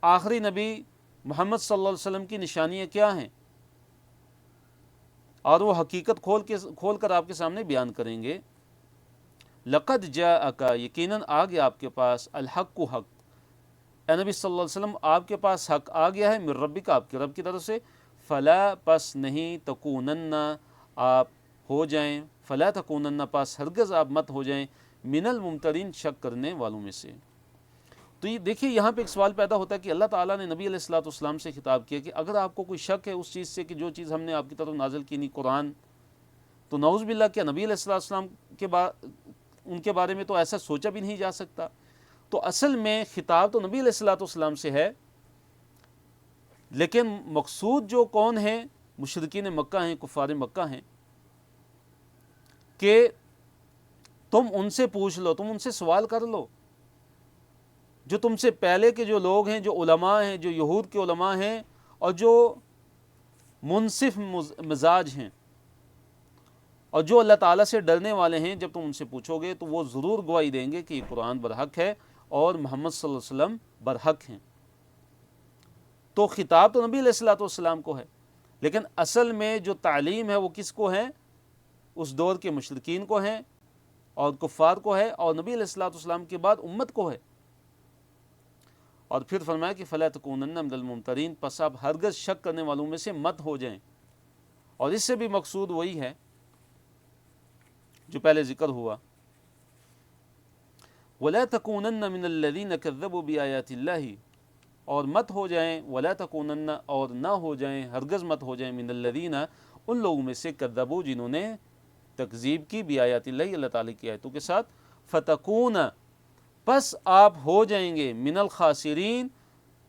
آخری نبی محمد صلی اللہ علیہ وسلم کی نشانیاں کیا ہیں، اور وہ حقیقت کھول کر آپ کے سامنے بیان کریں گے۔ لقد جاءک یقیناً آ گیا آپ کے پاس الحق کو حق، اے نبی صلی اللہ علیہ وسلم آپ کے پاس حق آ گیا ہے، من ربک آپ کے رب کی طرف سے، فلا پس نہیں تکونن آپ ہو جائیں، فلا تکونن پس ہرگز آپ مت ہو جائیں، من الممترین شک کرنے والوں میں سے۔ تو یہ دیکھیے یہاں پہ ایک سوال پیدا ہوتا ہے کہ اللہ تعالیٰ نے نبی علیہ الصلوۃ والسلام سے خطاب کیا کہ اگر آپ کو کوئی شک ہے اس چیز سے کہ جو چیز ہم نے آپ کی طرف نازل کی نہیں قرآن، تو نعوذ باللہ کیا نبی علیہ الصلوۃ والسلام ان کے بارے میں تو ایسا سوچا بھی نہیں جا سکتا۔ تو اصل میں خطاب تو نبی علیہ الصلوۃ والسلام سے ہے، لیکن مقصود جو کون ہیں؟ مشرکین مکہ ہیں، کفار مکہ ہیں، کہ تم ان سے پوچھ لو، تم ان سے سوال کر لو، جو تم سے پہلے کے جو لوگ ہیں، جو علماء ہیں، جو یہود کے علماء ہیں، اور جو منصف مزاج ہیں، اور جو اللہ تعالیٰ سے ڈرنے والے ہیں، جب تم ان سے پوچھو گے تو وہ ضرور گواہی دیں گے کہ یہ قرآن برحق ہے اور محمد صلی اللہ علیہ وسلم برحق ہیں۔ تو خطاب تو نبی علیہ الصلوۃ والسلام کو ہے، لیکن اصل میں جو تعلیم ہے وہ کس کو ہے؟ اس دور کے مشرکین کو ہے اور کفار کو ہے، اور نبی علیہ الصلوۃ والسلام کے بعد امت کو ہے۔ اور پھر فرمایا کہ فلا تکونن من الممترین، پس آپ ہرگز شک کرنے والوں میں سے مت ہو جائیں۔ اور اس سے بھی مقصود وہی ہے جو پہلے ذکر ہوا، وَلَا تَكُونَنَّ مِنَ الَّذِينَ كَذَّبُوا بِآيَاتِ اللَّهِ، اور مت ہو جائیں، وَلَا تَكُونَنَّ اور نہ ہو جائیں، ہرگز مت ہو جائیں، مِنَ الَّذِينَ ان لوگوں میں سے كَذَّبُوا جنہوں نے تکذیب کی بِآيَاتِ اللَّهِ اللہ تعالیٰ کی آیتوں کے ساتھ، فَتَكُونَ پس آپ ہو جائیں گے، مِنَ الْخَاسِرِينَ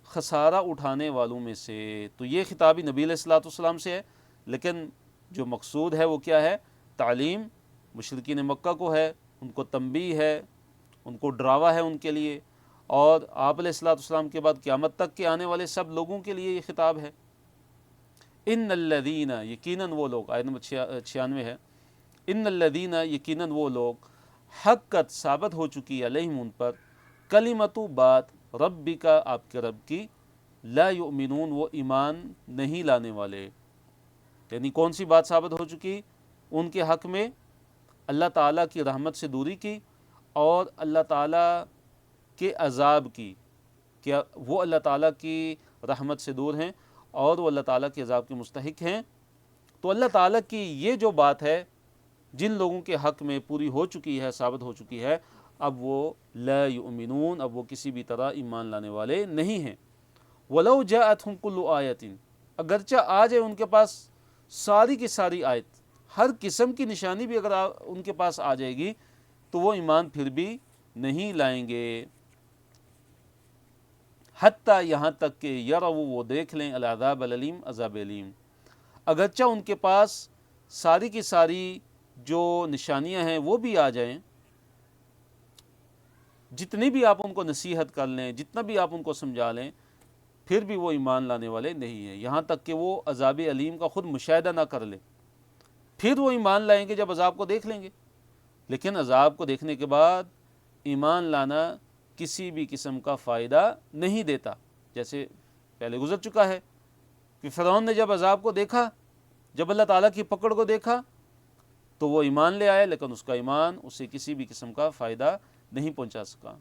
خسارہ اٹھانے والوں میں سے۔ تو یہ خطابی نبی علیہ الصلوۃ والسلام سے ہے، لیکن جو مقصود ہے وہ کیا ہے؟ تعلیم مشرکین مکہ کو ہے، ان کو تنبیہ ہے، ان کو ڈراوا ہے ان کے لیے، اور آپ علیہ الصلوۃ والسلام کے بعد قیامت تک کے آنے والے سب لوگوں کے لیے یہ خطاب ہے۔ ان الذین یقیناً وہ لوگ، آیت نمبر 96 ہے، ان الذین یقیناً وہ لوگ حقت ثابت ہو چکی علیہم ان پر، کلمت بات ربک آپ کے رب کی، لا یؤمنون وہ ایمان نہیں لانے والے۔ یعنی کون سی بات ثابت ہو چکی ان کے حق میں؟ اللہ تعالیٰ کی رحمت سے دوری کی اور اللہ تعالیٰ کے عذاب کی، کہ وہ اللہ تعالیٰ کی رحمت سے دور ہیں اور وہ اللہ تعالیٰ کے عذاب کے مستحق ہیں۔ تو اللہ تعالیٰ کی یہ جو بات ہے جن لوگوں کے حق میں پوری ہو چکی ہے، ثابت ہو چکی ہے، اب وہ لا یؤمنون، اب وہ کسی بھی طرح ایمان لانے والے نہیں ہیں۔ وَلَوْ جَاءَتْهُمْ كُلُّ آیَةٍ اگرچہ آ جائے ان کے پاس ساری کی ساری آیت، ہر قسم کی نشانی بھی اگر ان کے پاس آ جائے گی تو وہ ایمان پھر بھی نہیں لائیں گے، حتیٰ یہاں تک کہ یروا وہ دیکھ لیں العذاب العلیم عذاب علیم۔ اگرچہ ان کے پاس ساری کی ساری جو نشانیاں ہیں وہ بھی آ جائیں، جتنی بھی آپ ان کو نصیحت کر لیں، جتنا بھی آپ ان کو سمجھا لیں، پھر بھی وہ ایمان لانے والے نہیں ہیں، یہاں تک کہ وہ عذاب علیم کا خود مشاہدہ نہ کر لیں، پھر وہ ایمان لائیں گے جب عذاب کو دیکھ لیں گے۔ لیکن عذاب کو دیکھنے کے بعد ایمان لانا کسی بھی قسم کا فائدہ نہیں دیتا، جیسے پہلے گزر چکا ہے کہ فرعون نے جب عذاب کو دیکھا، جب اللہ تعالیٰ کی پکڑ کو دیکھا تو وہ ایمان لے آئے، لیکن اس کا ایمان اسے کسی بھی قسم کا فائدہ نہیں پہنچا سکا۔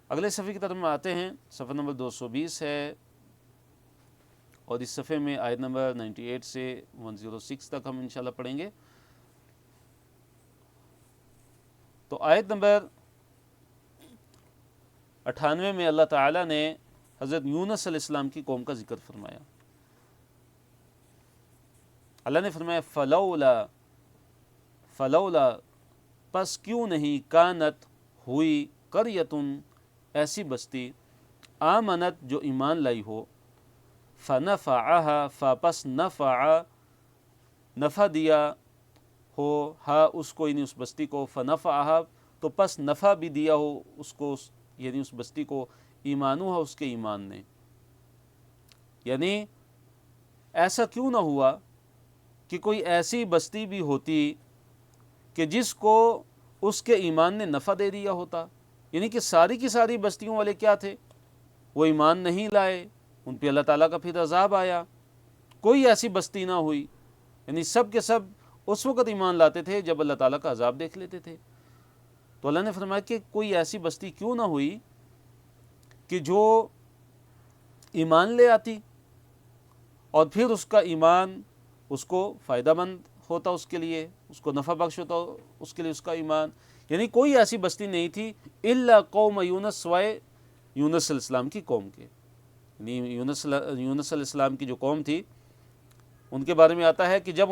اگلے صفحے کی طرف میں آتے ہیں، صفحہ نمبر 220 ہے، اور اس صفحے میں آیت نمبر 98 سے 106 تک ہم انشاءاللہ پڑھیں گے۔ تو تو آیت نمبر 98 میں اللہ تعالیٰ نے حضرت یونس علیہ السلام کی قوم کا ذکر فرمایا. اللہ نے فرمایا فلولا پس کیوں نہیں کانت ہوئی قریتن ایسی بستی آمنت جو ایمان لائی ہو فنفعها پس نفع دیا ہو اس کو یعنی اس بستی کو فنفعها تو پس نفع بھی دیا ہو اس کو یعنی اس بستی کو ایمانوها اس کے ایمان نے. یعنی ایسا کیوں نہ ہوا کہ کوئی ایسی بستی بھی ہوتی کہ جس کو اس کے ایمان نے نفع دے دیا ہوتا. یعنی کہ ساری کی ساری بستیوں والے کیا تھے؟ وہ ایمان نہیں لائے، ان پہ اللہ تعالیٰ کا پھر عذاب آیا. کوئی ایسی بستی نہ ہوئی، یعنی سب کے سب اس وقت ایمان لاتے تھے جب اللہ تعالیٰ کا عذاب دیکھ لیتے تھے. تو اللہ نے فرمایا کہ کوئی ایسی بستی کیوں نہ ہوئی کہ جو ایمان لے آتی اور پھر اس کا ایمان اس کو فائدہ مند ہوتا، اس کے لیے اس کو نفع بخش ہوتا اس کے لیے اس کا ایمان. یعنی کوئی ایسی بستی نہیں تھی الا قوم یونس سوائے یونس علیہ السلام کی قوم کے. یعنی یونس علیہ السلام کی جو قوم تھی ان کے بارے میں آتا ہے کہ جب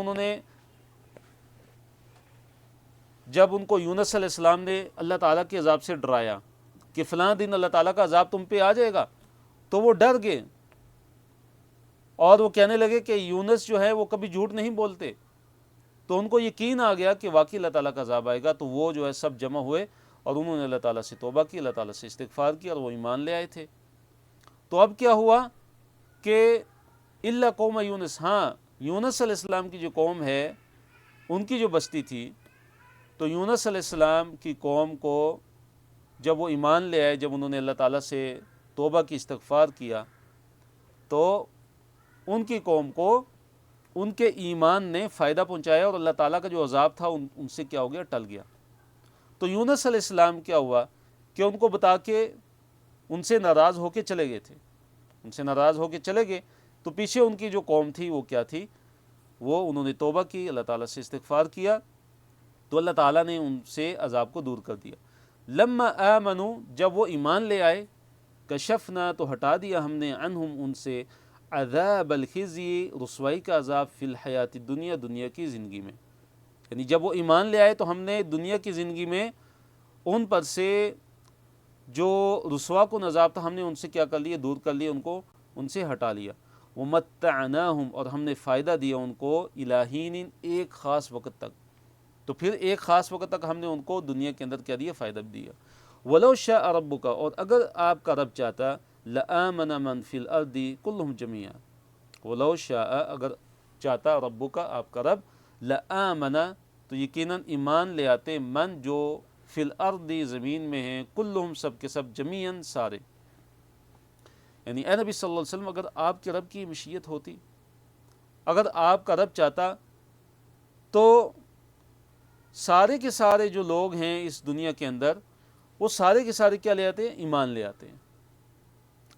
ان کو یونس علیہ السلام نے اللہ تعالیٰ کے عذاب سے ڈرایا کہ فلاں دن اللہ تعالیٰ کا عذاب تم پہ آ جائے گا، تو وہ ڈر گئے اور وہ کہنے لگے کہ یونس جو ہے وہ کبھی جھوٹ نہیں بولتے. تو ان کو یقین آ گیا کہ واقعی اللہ تعالیٰ کا عذاب آئے گا. تو وہ جو ہے سب جمع ہوئے اور انہوں نے اللہ تعالیٰ سے توبہ کی، اللہ تعالیٰ سے استغفار کی اور وہ ایمان لے آئے تھے. تو اب کیا ہوا کہ الا قوم یونس، ہاں یونس علیہ السلام کی جو قوم ہے ان کی جو بستی تھی، تو یونس علیہ السلام کی قوم کو جب وہ ایمان لے آئے، جب انہوں نے اللہ تعالیٰ سے توبہ کی، استغفار کیا، تو ان کی قوم کو ان کے ایمان نے فائدہ پہنچایا اور اللہ تعالیٰ کا جو عذاب تھا ان سے کیا ہو گیا، ٹل گیا. تو یونس علیہ السلام کیا ہوا کہ ان کو بتا کے ان سے ناراض ہو کے چلے گئے تھے، ان سے ناراض ہو کے چلے گئے. تو پیچھے ان کی جو قوم تھی وہ کیا تھی، وہ انہوں نے توبہ کی، اللہ تعالیٰ سے استغفار کیا، تو اللہ تعالیٰ نے ان سے عذاب کو دور کر دیا. لما آمنوا جب وہ ایمان لے آئے، کشفنا تو ہٹا دیا ہم نے عنہم ان سے عذاب الخزی رسوائی کا عذاب فی الحیات الدنیا دنیا کی زندگی میں. یعنی جب وہ ایمان لے آئے تو ہم نے دنیا کی زندگی میں ان پر سے جو رسوا کن عذاب تھا ہم نے ان سے کیا کر لیا، دور کر لیا، ان کو ان سے ہٹا لیا. ومتعناہم اور ہم نے فائدہ دیا ان کو الہین ایک خاص وقت تک. تو پھر ایک خاص وقت تک ہم نے ان کو دنیا کے اندر کیا دیا، فائدہ بھی دیا. ولو شاء ربک اور اگر آپ کا رب چاہتا لآمن من فی الارض کلہم جمیعا. ولو شاء اگر چاہتا ربک آپ کا رب لآمن تو یقیناً ایمان لے آتے من جو فی الارض زمین میں ہیں کلہم سب کے سب جمیعاً سارے. یعنی اے نبی صلی اللہ علیہ وسلم اگر آپ کے رب کی مشیت ہوتی، اگر آپ کا رب چاہتا تو سارے کے سارے جو لوگ ہیں اس دنیا کے اندر وہ سارے کے سارے کیا لے آتے ہیں، ایمان لے آتے ہیں.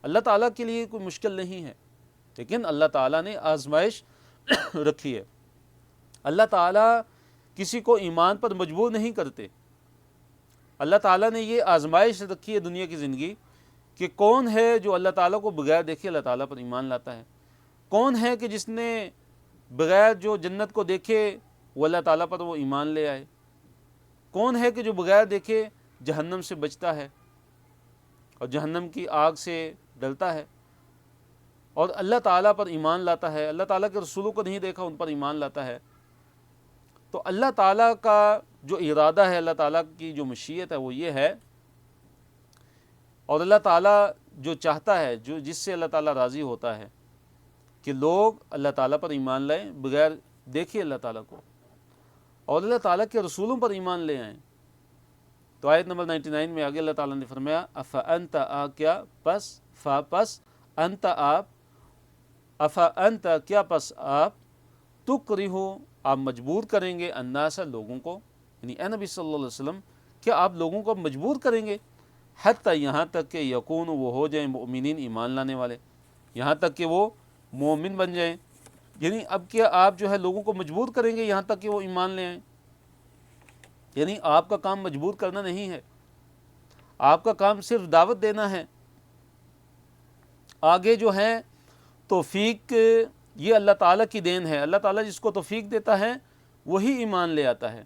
اللہ تعالیٰ کے لیے کوئی مشکل نہیں ہے، لیکن اللہ تعالیٰ نے آزمائش رکھی ہے. اللہ تعالیٰ کسی کو ایمان پر مجبور نہیں کرتے. اللہ تعالیٰ نے یہ آزمائش رکھی ہے دنیا کی زندگی کہ کون ہے جو اللہ تعالیٰ کو بغیر دیکھے اللہ تعالیٰ پر ایمان لاتا ہے، کون ہے کہ جس نے بغیر جو جنت کو دیکھے وہ اللہ تعالیٰ پر وہ ایمان لے آئے، کون ہے کہ جو بغیر دیکھے جہنم سے بچتا ہے اور جہنم کی آگ سے ڈرتا ہے اور اللہ تعالیٰ پر ایمان لاتا ہے، اللہ تعالیٰ کے رسولوں کو نہیں دیکھا ان پر ایمان لاتا ہے. تو اللہ تعالیٰ کا جو ارادہ ہے، اللہ تعالیٰ کی جو مشیت ہے وہ یہ ہے، اور اللہ تعالیٰ جو چاہتا ہے، جو جس سے اللہ تعالیٰ راضی ہوتا ہے کہ لوگ اللہ تعالیٰ پر ایمان لائیں بغیر دیکھے اللہ تعالیٰ کو، اور اللہ تعالیٰ کے رسولوں پر ایمان لے آئیں. تو آیت نمبر 99 میں آگے اللہ تعالیٰ نے فرمایا افانت کیا پس انت آپ، افانت کیا پس آپ، تکرہو آپ مجبور کریں گے الناس لوگوں کو، یعنی اے نبی صلی اللہ علیہ وسلم کیا آپ لوگوں کو مجبور کریں گے حتی یہاں تک کہ یکون وہ ہو جائیں مؤمنین ایمان لانے والے، یہاں تک کہ وہ مومن بن جائیں. یعنی اب کیا آپ جو ہے لوگوں کو مجبور کریں گے یہاں تک کہ وہ ایمان لے آئیں. یعنی آپ کا کام مجبور کرنا نہیں ہے، آپ کا کام صرف دعوت دینا ہے۔ آگے جو ہے توفیق یہ اللہ تعالیٰ کی دین ہے، اللہ تعالیٰ جس کو توفیق دیتا ہے وہی ایمان لے آتا ہے،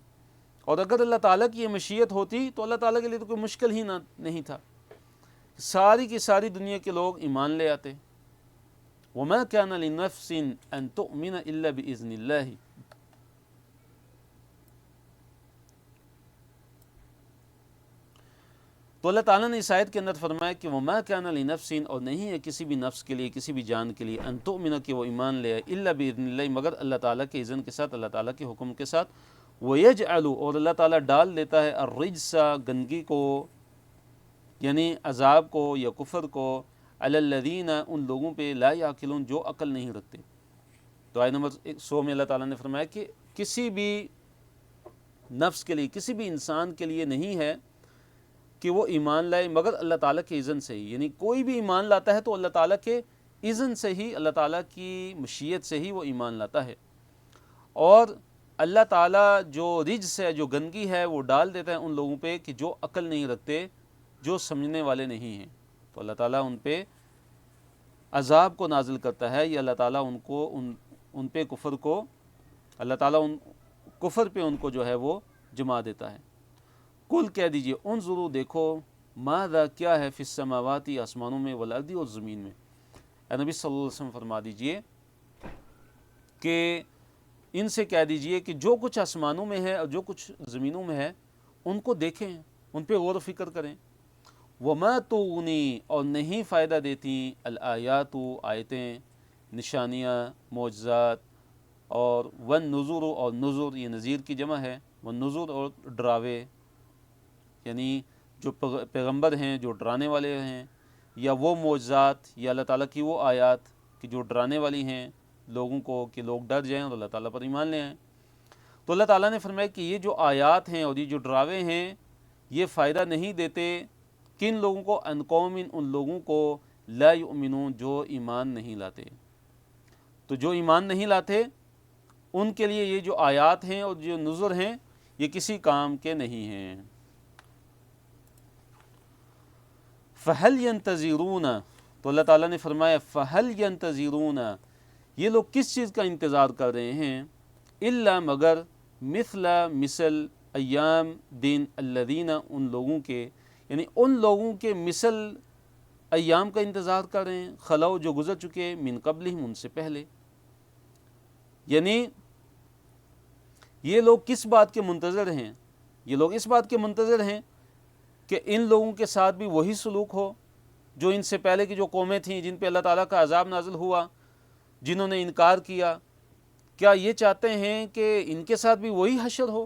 اور اگر اللہ تعالیٰ کی یہ مشیت ہوتی تو اللہ تعالیٰ کے لیے تو کوئی مشکل ہی نہیں تھا، ساری کی ساری دنیا کے لوگ ایمان لے آتے۔ وَمَا كَانَ لِنَفْسٍ أَن تُؤْمِنَ إِلَّا بِإِذْنِ اللَّهِ۔ تو اللہ تعالیٰ نے اس آیت کے اندر فرمایا کہ وَمَا كَانَ لِنَفْسٍ، اور نہیں ہے کسی بھی نفس کے لیے، کسی بھی جان کے لیے، أَن تُؤْمِنَ کہ وہ ایمان لے آئے، إِلَّا بِإِذْنِ اللَّهِ مگر اللہ تعالیٰ کے اذن کے ساتھ، اللہ تعالیٰ کے حکم کے ساتھ۔ وَيَجْعَلُ اور اللہ تعالیٰ ڈال دیتا ہے الرجس گندگی کو، یعنی عذاب کو یا کفر کو، علی الذین ان لوگوں پہ لا یعقلون جو عقل نہیں رکھتے۔ تو آیت نمبر 100 میں اللہ تعالیٰ نے فرمایا کہ کسی بھی نفس کے لیے، کسی بھی انسان کے لیے نہیں ہے کہ وہ ایمان لائے مگر اللہ تعالیٰ کے اذن سے ہی، یعنی کوئی بھی ایمان لاتا ہے تو اللہ تعالیٰ کے اذن سے ہی، اللہ تعالیٰ کی مشیت سے ہی وہ ایمان لاتا ہے، اور اللہ تعالیٰ جو رجس ہے، جو گندگی ہے، وہ ڈال دیتا ہے ان لوگوں پہ کہ جو عقل نہیں رکھتے، جو سمجھنے والے نہیں ہیں، تو اللہ تعالیٰ ان پہ عذاب کو نازل کرتا ہے، یا اللہ تعالیٰ ان پہ کفر کو، اللہ تعالیٰ ان کفر پہ ان کو جو ہے وہ جما دیتا ہے۔ کل کہہ دیجئے انظروا دیکھو، ماذا کیا ہے فی السماوات آسمانوں میں، والارض اور زمین میں۔ اے نبی صلی اللہ علیہ وسلم فرما دیجئے کہ ان سے کہہ دیجئے کہ جو کچھ آسمانوں میں ہے اور جو کچھ زمینوں میں ہے ان کو دیکھیں، ان پہ غور و فکر کریں۔ وما تغنی اور نہیں فائدہ دیتی الآیات آیتیں، نشانیاں، معجزات، اور والنذر اور نذر یہ نذیر کی جمع ہے، والنذر اور ڈراوے، یعنی جو پیغمبر ہیں جو ڈرانے والے ہیں، یا وہ معجزات یا اللہ تعالیٰ کی وہ آیات کہ جو ڈرانے والی ہیں لوگوں کو کہ لوگ ڈر جائیں اور اللہ تعالیٰ پر ایمان لے آئیں۔ تو اللہ تعالیٰ نے فرمایا کہ یہ جو آیات ہیں اور یہ جو ڈراوے ہیں یہ فائدہ نہیں دیتے کن لوگوں کو، ان قوم ان لوگوں کو لا یؤمنون جو ایمان نہیں لاتے۔ تو جو ایمان نہیں لاتے ان کے لیے یہ جو آیات ہیں اور جو نذر ہیں یہ کسی کام کے نہیں ہیں۔ فَهَلْ يَنْتَظِرُونَ تو اللہ تعالیٰ نے فرمایا فَهَلْ يَنْتَظِرُونَ یہ لوگ کس چیز کا انتظار کر رہے ہیں، الا مگر مثل ایام دن الذین ان لوگوں کے، یعنی ان لوگوں کے مثل ایام کا انتظار کر رہے ہیں، خلو جو گزر چکے، من قبلہم ان سے پہلے۔ یعنی یہ لوگ کس بات کے منتظر ہیں، یہ لوگ اس بات کے منتظر ہیں کہ ان لوگوں کے ساتھ بھی وہی سلوک ہو جو ان سے پہلے کی جو قومیں تھیں جن پہ اللہ تعالیٰ کا عذاب نازل ہوا، جنہوں نے انکار کیا، کیا یہ چاہتے ہیں کہ ان کے ساتھ بھی وہی حشر ہو؟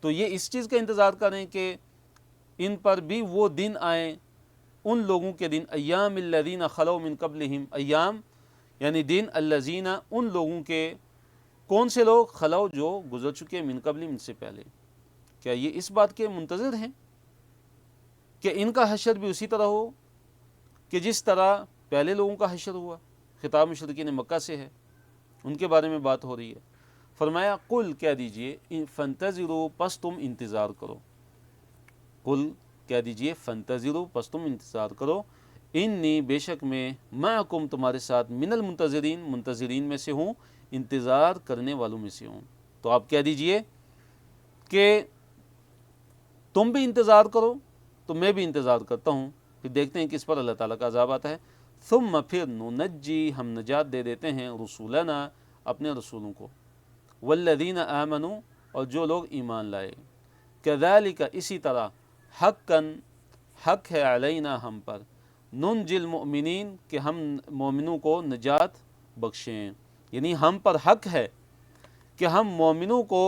تو یہ اس چیز کا انتظار کریں کہ ان پر بھی وہ دن آئیں، ان لوگوں کے دن، ایام الذین خلو من قبلہم، ایام یعنی دن الذین ان لوگوں کے، کون سے لوگ، خلو جو گزر چکے، من قبلہم ان سے پہلے۔ کیا یہ اس بات کے منتظر ہیں کہ ان کا حشر بھی اسی طرح ہو کہ جس طرح پہلے لوگوں کا حشر ہوا؟ خطاب مشرکین مکہ سے ہے، ان کے بارے میں بات ہو رہی ہے۔ فرمایا قل کہہ دیجئے فانتظروا پس تم انتظار کرو، قل کہہ دیجئے فانتظروا پس تم انتظار کرو، انی بے شک میں معکم تمہارے ساتھ، من المنتظرین منتظرین میں سے ہوں، انتظار کرنے والوں میں سے ہوں۔ تو آپ کہہ دیجئے کہ تم بھی انتظار کرو تو میں بھی انتظار کرتا ہوں، پھر دیکھتے ہیں کس پر اللہ تعالیٰ کا عذاب آتا ہے۔ ثم پھر ننجی ہم نجات دے دیتے ہیں، رسولنا اپنے رسولوں کو، والذین آمنوا اور جو لوگ ایمان لائے، کذالک اسی طرح، حق ہے علینا ہم پر، ننجی المؤمنین کہ ہم مومنوں کو نجات بخشیں، یعنی ہم پر حق ہے کہ ہم مومنوں کو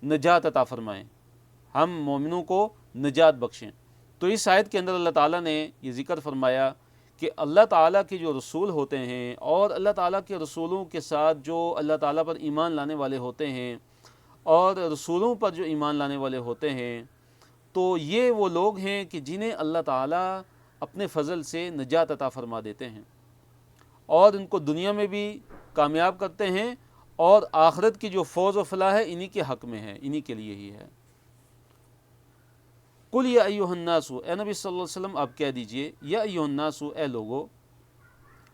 نجات عطا فرمائیں، ہم مومنوں کو نجات بخشیں۔ تو اس آیت کے اندر اللہ تعالیٰ نے یہ ذکر فرمایا کہ اللہ تعالیٰ کے جو رسول ہوتے ہیں اور اللہ تعالیٰ کے رسولوں کے ساتھ جو اللہ تعالیٰ پر ایمان لانے والے ہوتے ہیں اور رسولوں پر جو ایمان لانے والے ہوتے ہیں، تو یہ وہ لوگ ہیں کہ جنہیں اللہ تعالیٰ اپنے فضل سے نجات عطا فرما دیتے ہیں اور ان کو دنیا میں بھی کامیاب کرتے ہیں، اور آخرت کی جو فوز و فلاح ہے انہی کے حق میں ہے، انہی کے لیے ہی ہے۔ قل یا ایھا الناس، اے نبی صلی اللہ علیہ وسلم آپ کہہ دیجئے، یا ایھا الناس، اے لوگو،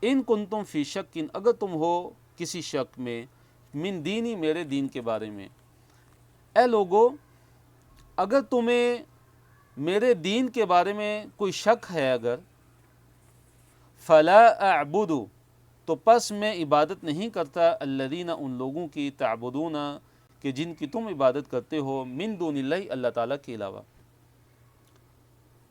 ان کنتم فی شک، اگر تم ہو کسی شک میں، من دینی، میرے دین کے بارے میں، اے لوگو اگر تمہیں میرے دین کے بارے میں کوئی شک ہے اگر، فلا اعبد، تو پس میں عبادت نہیں کرتا، الذین، ان لوگوں کی، تعبدون، کہ جن کی تم عبادت کرتے ہو، من دون اللہ، اللہ تعالیٰ کے علاوہ،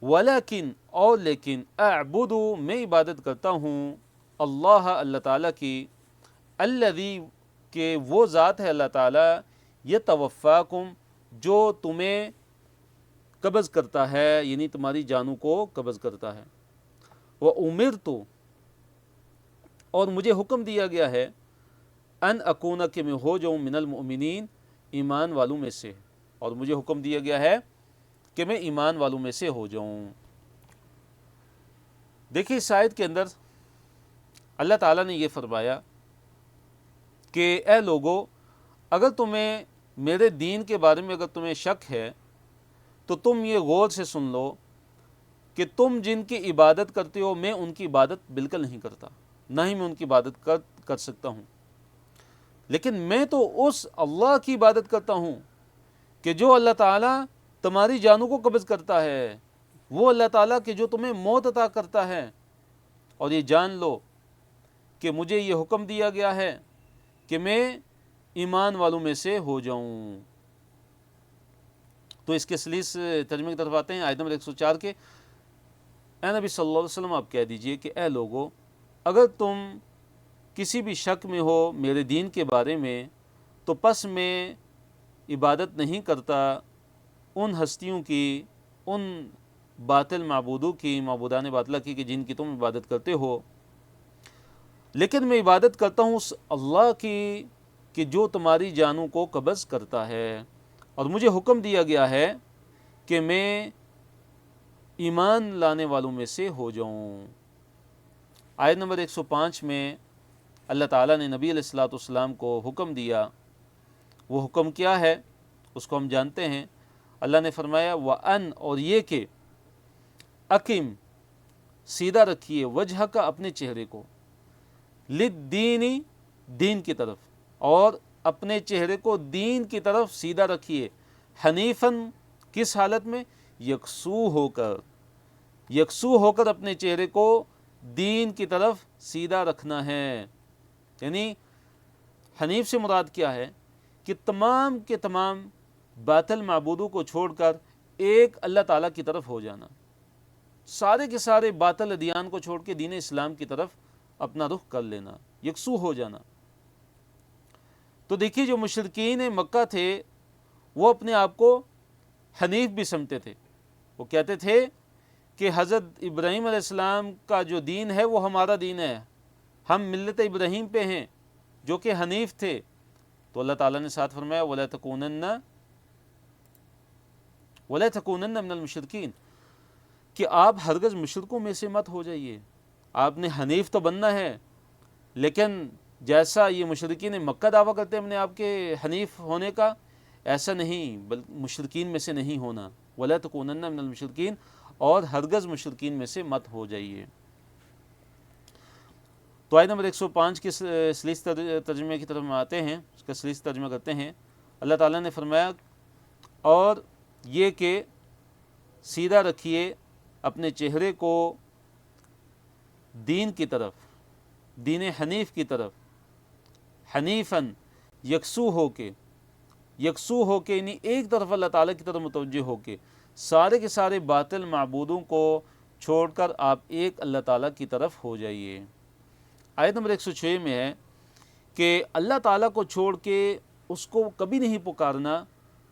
ولیکن، اور لیکن، اعبد، میں عبادت کرتا ہوں، اللہ، اللہ تعالیٰ کی، الذی، کہ وہ ذات ہے اللہ تعالیٰ، یتوفاکم، جو تمہیں قبض کرتا ہے، یعنی تمہاری جانوں کو قبض کرتا ہے، وَأُمِرْتُ، اور مجھے حکم دیا گیا ہے، ان اکون، کہ میں ہو جاؤں، من المؤمنین، ایمان والوں میں سے، اور مجھے حکم دیا گیا ہے کہ میں ایمان والوں میں سے ہو جاؤں۔ دیکھیے اس آیت کے اندر اللہ تعالیٰ نے یہ فرمایا کہ اے لوگو اگر تمہیں میرے دین کے بارے میں اگر تمہیں شک ہے تو تم یہ غور سے سن لو کہ تم جن کی عبادت کرتے ہو، میں ان کی عبادت بالکل نہیں کرتا، نہ ہی میں ان کی عبادت کر سکتا ہوں، لیکن میں تو اس اللہ کی عبادت کرتا ہوں کہ جو اللہ تعالیٰ تمہاری جانوں کو قبض کرتا ہے، وہ اللہ تعالیٰ کہ جو تمہیں موت عطا کرتا ہے، اور یہ جان لو کہ مجھے یہ حکم دیا گیا ہے کہ میں ایمان والوں میں سے ہو جاؤں۔ تو اس کے سلیس ترجمے کی طرف آتے ہیں، آیت نمبر 104 کے، اے نبی صلی اللہ علیہ وسلم آپ کہہ دیجئے کہ اے لوگو اگر تم کسی بھی شک میں ہو میرے دین کے بارے میں، تو پس میں عبادت نہیں کرتا ان ہستیوں کی، ان باطل معبودوں کی، معبودان باطلہ کی، کہ جن کی تم عبادت کرتے ہو، لیکن میں عبادت کرتا ہوں اس اللہ کی کہ جو تمہاری جانوں کو قبض کرتا ہے، اور مجھے حکم دیا گیا ہے کہ میں ایمان لانے والوں میں سے ہو جاؤں۔ آیت نمبر 105 میں اللہ تعالیٰ نے نبی علیہ السلام کو حکم دیا، وہ حکم کیا ہے اس کو ہم جانتے ہیں۔ اللہ نے فرمایا وَأَن، اور یہ کہ اقم، سیدھا رکھیے، وجہ کا، اپنے چہرے کو، للدین، دین کی طرف، اور اپنے چہرے کو دین کی طرف سیدھا رکھیے، حنیفاً، کس حالت میں، یکسو ہو کر، یکسو ہو کر اپنے چہرے کو دین کی طرف سیدھا رکھنا ہے۔ یعنی حنیف سے مراد کیا ہے کہ تمام کے تمام باطل معبودوں کو چھوڑ کر ایک اللہ تعالیٰ کی طرف ہو جانا، سارے کے سارے باطل ادیان کو چھوڑ کے دین اسلام کی طرف اپنا رخ کر لینا، یکسو ہو جانا۔ تو دیکھیے جو مشرکین مکہ تھے وہ اپنے آپ کو حنیف بھی سمجھتے تھے، وہ کہتے تھے کہ حضرت ابراہیم علیہ السلام کا جو دین ہے وہ ہمارا دین ہے، ہم ملت ابراہیم پہ ہیں جو کہ حنیف تھے۔ تو اللہ تعالیٰ نے ساتھ فرمایا وَلَا تَكُونَنَّ مِنَ الْمُشْرِكِينَ، کہ آپ ہرگز مشرکوں میں سے مت ہو جائیے، آپ نے حنیف تو بننا ہے، لیکن جیسا یہ مشرکین مکہ دعویٰ کرتے ہیں اپنے آپ کے حنیف ہونے کا، ایسا نہیں، بلکہ مشرکین میں سے نہیں ہونا، وَلَا تَكُونَنَّ مِنَ الْمُشْرِكِينَ، اور ہرگز مشرکین میں سے مت ہو جائیے۔ تو آیت نمبر 105 کے سلیس ترجمے کی طرف ہم آتے ہیں، اس کا سلیس ترجمہ کرتے ہیں۔ اللہ تعالیٰ نے فرمایا اور یہ کہ سیدھا رکھیے اپنے چہرے کو دین کی طرف، دین حنیف کی طرف، حنیفاً، یکسو ہو کے، یکسو ہو کے، یعنی ایک طرف اللہ تعالیٰ کی طرف متوجہ ہو کے، سارے کے سارے باطل معبودوں کو چھوڑ کر آپ ایک اللہ تعالیٰ کی طرف ہو جائیے۔ آیت نمبر 106 میں ہے کہ اللہ تعالیٰ کو چھوڑ کے اس کو کبھی نہیں پکارنا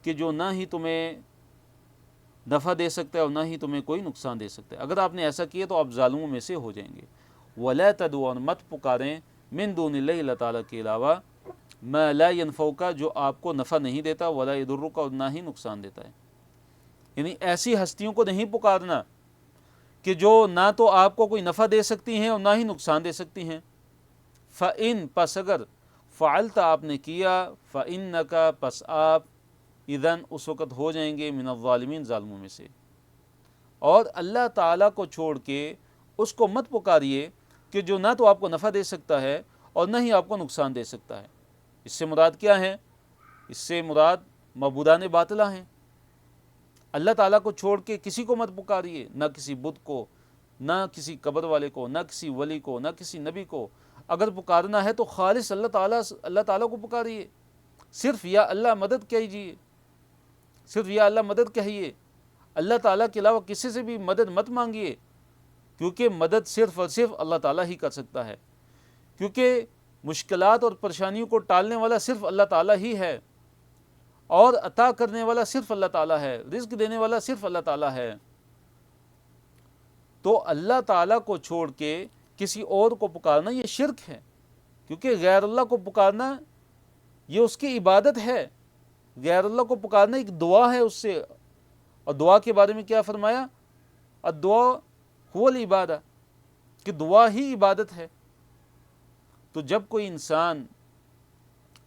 کہ جو نہ ہی تمہیں نفع دے سکتا ہے اور نہ ہی تمہیں کوئی نقصان دے سکتا ہے۔ اگر آپ نے ایسا کیا تو آپ ظالموں میں سے ہو جائیں گے۔ وَلَا تَدْعُوا، مت پکاریں، مِن دُونِ اللَّهِ، اللہ تعالیٰ کے علاوہ، مَا لَا يَنفَعُكَ، جو آپ کو نفع نہیں دیتا، وَلَا يَضُرُّكَ، اور نہ ہی نقصان دیتا ہے۔ یعنی ایسی ہستیوں کو نہیں پکارنا کہ جو نہ تو آپ کو کوئی نفع دے سکتی ہیں اور نہ ہی نقصان دے سکتی ہیں۔ فَإِن، پس اگر، فعلت، آپ نے کیا، فَإِنَّكَ، پس آپ، اذن، اس وقت ہو جائیں گے، من الظالمین، ظالموں میں سے۔ اور اللہ تعالیٰ کو چھوڑ کے اس کو مت پکاریے کہ جو نہ تو آپ کو نفع دے سکتا ہے اور نہ ہی آپ کو نقصان دے سکتا ہے۔ اس سے مراد کیا ہے؟ اس سے مراد معبودان باطلہ ہیں۔ اللہ تعالیٰ کو چھوڑ کے کسی کو مت پکاریے، نہ کسی بت کو، نہ کسی قبر والے کو، نہ کسی ولی کو، نہ کسی نبی کو۔ اگر پکارنا ہے تو خالص اللہ تعالیٰ کو پکاریے، صرف یا اللہ مدد کہیے، صرف یا اللہ مدد کہیے۔ اللہ تعالیٰ کے علاوہ کسی سے بھی مدد مت مانگیے، کیونکہ مدد صرف اور صرف اللہ تعالیٰ ہی کر سکتا ہے، کیونکہ مشکلات اور پریشانیوں کو ٹالنے والا صرف اللہ تعالیٰ ہی ہے، اور عطا کرنے والا صرف اللہ تعالیٰ ہے، رزق دینے والا صرف اللہ تعالیٰ ہے۔ تو اللہ تعالیٰ کو چھوڑ کے کسی اور کو پکارنا یہ شرک ہے، کیونکہ غیر اللہ کو پکارنا یہ اس کی عبادت ہے۔ غیر اللہ کو پکارنا ایک دعا ہے اس سے، اور دعا کے بارے میں کیا فرمایا؟ الدعاء هو العبادہ، کہ دعا ہی عبادت ہے۔ تو جب کوئی انسان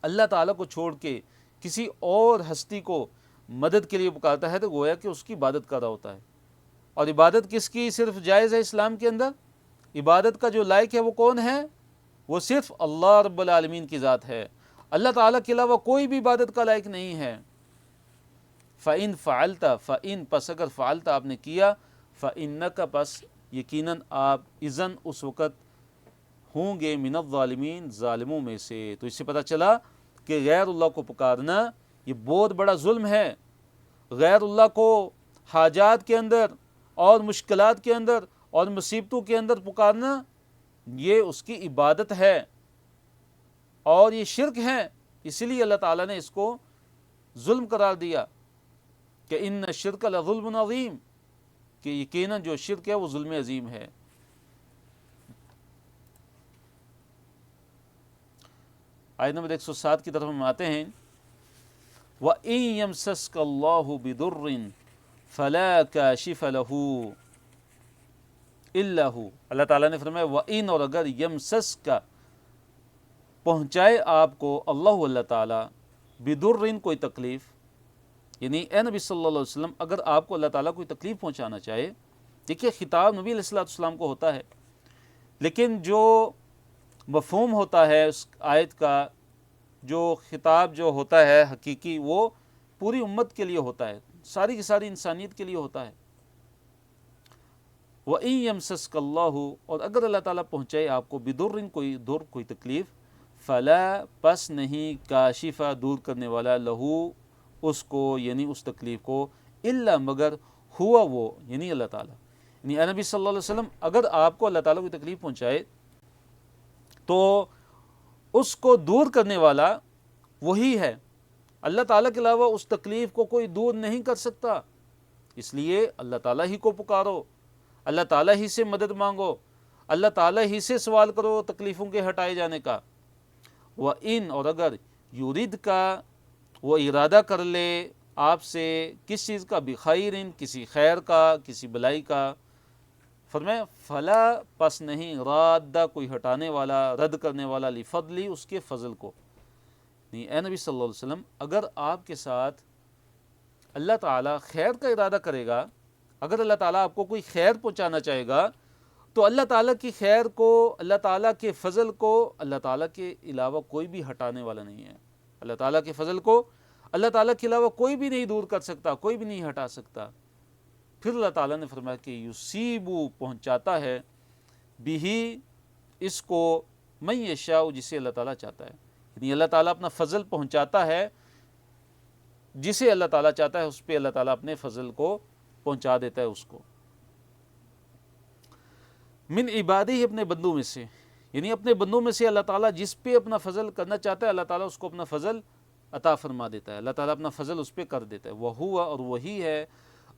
اللہ تعالیٰ کو چھوڑ کے کسی اور ہستی کو مدد کے لیے پکارتا ہے تو گویا کہ اس کی عبادت کر رہا ہوتا ہے۔ اور عبادت کس کی صرف جائز ہے اسلام کے اندر؟ عبادت کا جو لائق ہے وہ کون ہے؟ وہ صرف اللہ رب العالمین کی ذات ہے۔ اللہ تعالیٰ کے علاوہ کوئی بھی عبادت کا لائق نہیں ہے۔ فَإِن فَعَلْتَ، فَإِن پس اگر فعلت آپ نے کیا، فَإِنَّكَ پس یقیناً آپ اذن اس وقت ہوں گے من الظالمین، ظالموں میں سے۔ تو اس سے پتہ چلا کہ غیر اللہ کو پکارنا یہ بہت بڑا ظلم ہے۔ غیر اللہ کو حاجات کے اندر اور مشکلات کے اندر اور مصیبتوں کے اندر پکارنا یہ اس کی عبادت ہے اور یہ شرک ہے۔ اسی لیے اللہ تعالیٰ نے اس کو ظلم قرار دیا کہ ان الشرک لظلم عظیم، کہ یقیناً جو شرک ہے وہ ظلم عظیم ہے۔ آیت نمبر 107 کی طرف ہم آتے ہیں۔ وَإِن يَمْسَسْكَ اللَّهُ بِضُرٍّ فَلَا كَاشِفَ لَهُ إِلَّا هُوَ۔ اللہ تعالیٰ نے فرمایا وَإِن، اور اگر يَمْسَسْكَ پہنچائے آپ کو، اللہ تعالیٰ، بِضُرٍّ کوئی تکلیف، یعنی اے نبی صلی اللہ علیہ وسلم اگر آپ کو اللہ تعالیٰ کوئی تکلیف پہنچانا چاہے، دیکھیے خطاب نبی علیہ السلام کو ہوتا ہے، لیکن جو مفہوم ہوتا ہے اس آیت کا، جو خطاب جو ہوتا ہے حقیقی، وہ پوری امت کے لیے ہوتا ہے، ساری کی ساری انسانیت کے لیے ہوتا ہے۔ وَإِن يَمْسَسْكَ اللَّهُ، اور اگر اللہ تعالیٰ پہنچائے آپ کو، بِضُرٍّ کوئی تکلیف، فَلَا پس نہیں، کاشفہ دور کرنے والا، لہو اس کو، یعنی اس تکلیف کو، الا مگر، ہوا وہ یعنی اللہ تعالیٰ، یعنی اے نبی صلی اللہ علیہ وسلم اگر آپ کو اللہ تعالیٰ کوئی تکلیف پہنچائے تو اس کو دور کرنے والا وہی ہے۔ اللہ تعالیٰ کے علاوہ اس تکلیف کو کوئی دور نہیں کر سکتا، اس لیے اللہ تعالیٰ ہی کو پکارو، اللہ تعالیٰ ہی سے مدد مانگو، اللہ تعالیٰ ہی سے سوال کرو تکلیفوں کے ہٹائے جانے کا۔ وَإِن، اور اگر یرید کا وہ ارادہ کر لے آپ سے کس چیز کا، بخیرن کسی خیر کا، کسی بلائی کا، فرمائے فلا پس نہیں، رادہ کوئی ہٹانے والا، رد کرنے والا، لفضلی اس کے فضل کو۔ نہیں اے نبی صلی اللہ علیہ وسلم اگر آپ کے ساتھ اللہ تعالیٰ خیر کا ارادہ کرے گا، اگر اللہ تعالیٰ آپ کو کوئی خیر پہنچانا چاہے گا تو اللہ تعالیٰ کی خیر کو، اللہ تعالیٰ کے فضل کو اللہ تعالیٰ کے علاوہ کوئی بھی ہٹانے والا نہیں ہے۔ اللہ تعالیٰ کے فضل کو اللہ تعالیٰ کے علاوہ کوئی بھی نہیں دور کر سکتا، کوئی بھی نہیں ہٹا سکتا۔ پھر اللہ تعالیٰ نے فرمایا کہ یصیبو پہنچاتا ہے، بھی اس کو، من یشاء جسے اللہ تعالیٰ چاہتا ہے، یعنی اللہ تعالیٰ اپنا فضل پہنچاتا ہے جسے اللہ تعالیٰ چاہتا ہے، اس پہ اللہ تعالیٰ اپنے فضل کو پہنچا دیتا ہے اس کو۔ من عبادی، اپنے بندوں میں سے، یعنی اپنے بندوں میں سے اللہ تعالیٰ جس پہ اپنا فضل کرنا چاہتا ہے اللہ تعالیٰ اس کو اپنا فضل عطا فرما دیتا ہے، اللہ تعالیٰ اپنا فضل اس پہ کر دیتا ہے۔ وہو، اور وہی ہے،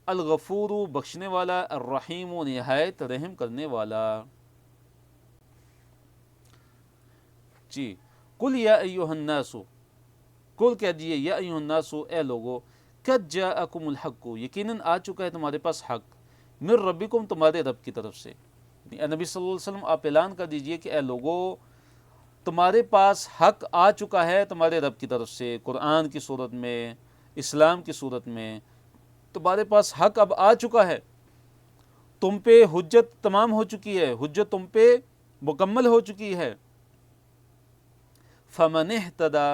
الغفور بخشنے والا، الرحیم نہایت رحم کرنے والا۔ جی، قل یا ایھا الناس، قل کہہ دیجیے یا ایھا الناس، اے لوگو، قد جاءکم الحق، یقیناً آ چکا ہے تمہارے پاس حق، من ربکم تمہارے رب کی طرف سے۔ اے نبی صلی اللہ علیہ وسلم آپ اعلان کر دیجئے کہ اے لوگو تمہارے پاس حق آ چکا ہے تمہارے رب کی طرف سے، قرآن کی صورت میں، اسلام کی صورت میں تمہارے پاس حق اب آ چکا ہے۔ تم پہ حجت تمام ہو چکی ہے، حجت تم پہ مکمل ہو چکی ہے۔ فمن اہتدا،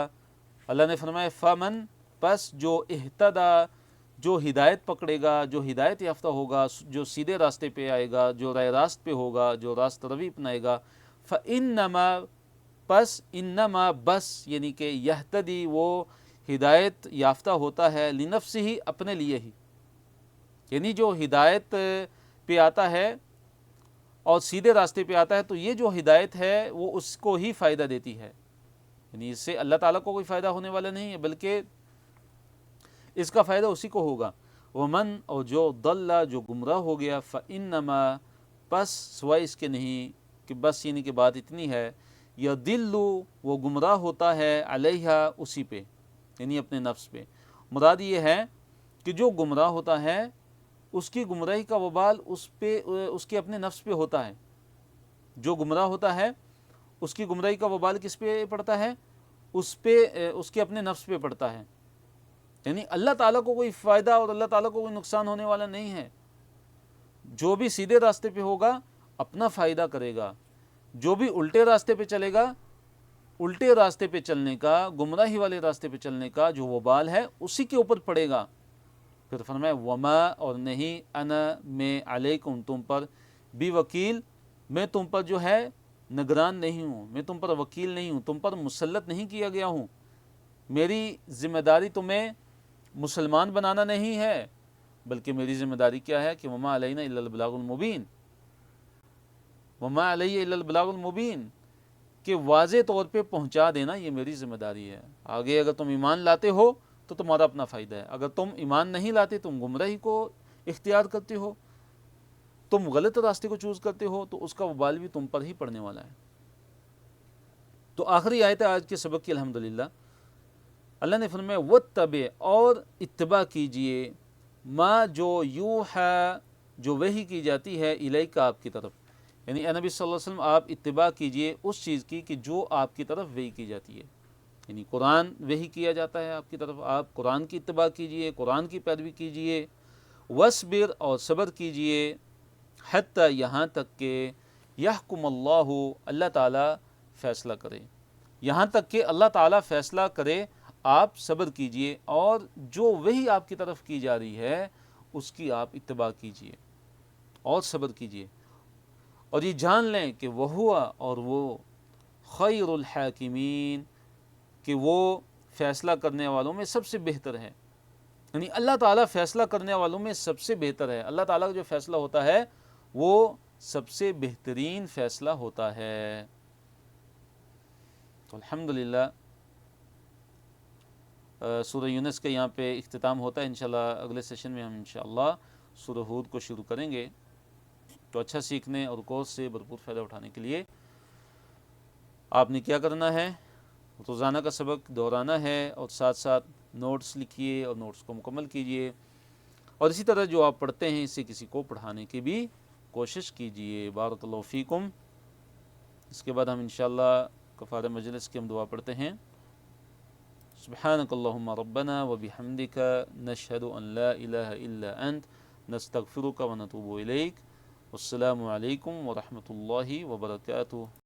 اللہ نے فرمایا فمن، پس جو اہتدا، جو ہدایت پکڑے گا، جو ہدایت یافتہ ہوگا، جو سیدھے راستے پہ آئے گا، جو راہ راست پہ ہوگا، جو راست روی اپنائے گا، فَإِنَّمَا، پس انما بس، یعنی کہ یہتدی، وہ ہدایت یافتہ ہوتا ہے، لنفسہ، اپنے لیے ہی، یعنی جو ہدایت پہ آتا ہے اور سیدھے راستے پہ آتا ہے تو یہ جو ہدایت ہے وہ اس کو ہی فائدہ دیتی ہے، یعنی اس سے اللہ تعالیٰ کو کوئی فائدہ ہونے والا نہیں ہے، بلکہ اس کا فائدہ اسی کو ہوگا۔ ومن، اور جو ضل، جو گمراہ ہو گیا، فإنما، پس سوائے اس کے نہیں کہ بس یعنی کہ بات اتنی ہے، یضل، وہ گمراہ ہوتا ہے، علیہ، اسی پہ، یعنی اپنے نفس پہ۔ مراد یہ ہے کہ جو گمراہ ہوتا ہے اس کی گمراہی کا وبال اس کے اپنے نفس پہ ہوتا ہے۔ جو گمراہ ہوتا ہے اس کی گمراہی کا وبال کس پہ پڑتا ہے؟ اس کے اپنے نفس پہ پڑتا ہے، یعنی اللہ تعالیٰ کو کوئی فائدہ اور اللہ تعالیٰ کو کوئی نقصان ہونے والا نہیں ہے۔ جو بھی سیدھے راستے پہ ہوگا اپنا فائدہ کرے گا، جو بھی الٹے راستے پہ چلے گا، الٹے راستے پہ چلنے کا، گمراہی والے راستے پہ چلنے کا جو وبال ہے اسی کے اوپر پڑے گا۔ پھر فرمایا وما، اور نہیں، انا، میں، علیکم، تم پر، بھی وکیل، میں تم پر جو ہے نگران نہیں ہوں، میں تم پر وکیل نہیں ہوں، تم پر مسلط نہیں کیا گیا ہوں۔ میری ذمہ داری تمہیں مسلمان بنانا نہیں ہے، بلکہ میری ذمہ داری کیا ہے کہ وما علینا الا البلاغ المبین، وما علیہ الا البلاغ المبین، کہ واضح طور پہ پہنچا دینا یہ میری ذمہ داری ہے۔ آگے اگر تم ایمان لاتے ہو تو تمہارا اپنا فائدہ ہے، اگر تم ایمان نہیں لاتے، تم گمراہی کو اختیار کرتے ہو، تم غلط راستے کو چوز کرتے ہو، تو اس کا وبال بھی تم پر ہی پڑنے والا ہے۔ تو آخری آیت ہے آج کے سبق کی الحمدللہ۔ اللہ نے فرمایا وَاتَّبِعْ، اور اتباع کیجئے، ما، جو یوحیٰ، جو وحی کی جاتی ہے، الیک، آپ کی طرف، یعنی اے نبی صلی اللہ علیہ وسلم آپ اتباع کیجئے اس چیز کی کہ جو آپ کی طرف وحی کی جاتی ہے، یعنی قرآن وحی کیا جاتا ہے آپ کی طرف، آپ قرآن کی اتباع کیجئے، قرآن کی پیروی کیجئے۔ وَاصْبِرْ، اور صبر کیجئے، حتیٰ، یہاں تک کہ، یحکم اللہ، اللہ تعالیٰ فیصلہ کرے، یہاں تک کہ اللہ تعالیٰ فیصلہ کرے، آپ صبر کیجئے، اور جو وحی آپ کی طرف کی جا رہی ہے اس کی آپ اتباع کیجئے اور صبر کیجئے، اور یہ جان لیں کہ وہوا، اور وہ، خیر الحاکمین، کہ وہ فیصلہ کرنے والوں میں سب سے بہتر ہے، یعنی اللہ تعالیٰ فیصلہ کرنے والوں میں سب سے بہتر ہے، اللہ تعالیٰ کا جو فیصلہ ہوتا ہے وہ سب سے بہترین فیصلہ ہوتا ہے۔ تو الحمدللہ سورہ یونس کا یہاں پہ اختتام ہوتا ہے۔ انشاءاللہ اگلے سیشن میں ہم انشاءاللہ سورہ ہود کو شروع کریں گے۔ تو اچھا سیکھنے اور کورس سے بھرپور فائدہ اٹھانے کے لیے آپ نے کیا کرنا ہے؟ روزانہ کا سبق دہرانا ہے، اور ساتھ ساتھ نوٹس لکھیے اور نوٹس کو مکمل کیجیے، اور اسی طرح جو آپ پڑھتے ہیں اسے کسی کو پڑھانے کی بھی کوشش کیجیے۔ بارک اللہ فیکم۔ اس کے بعد ہم انشاءاللہ کفارہ مجلس کی ہم دعا پڑھتے ہیں۔ سبحانک اللہم ربنا وبحمدک، نشہد ان لا الہ الا انت، نستغفرک ونتوب الیک۔ السلام علیکم ورحمۃ اللہ وبرکاتہ۔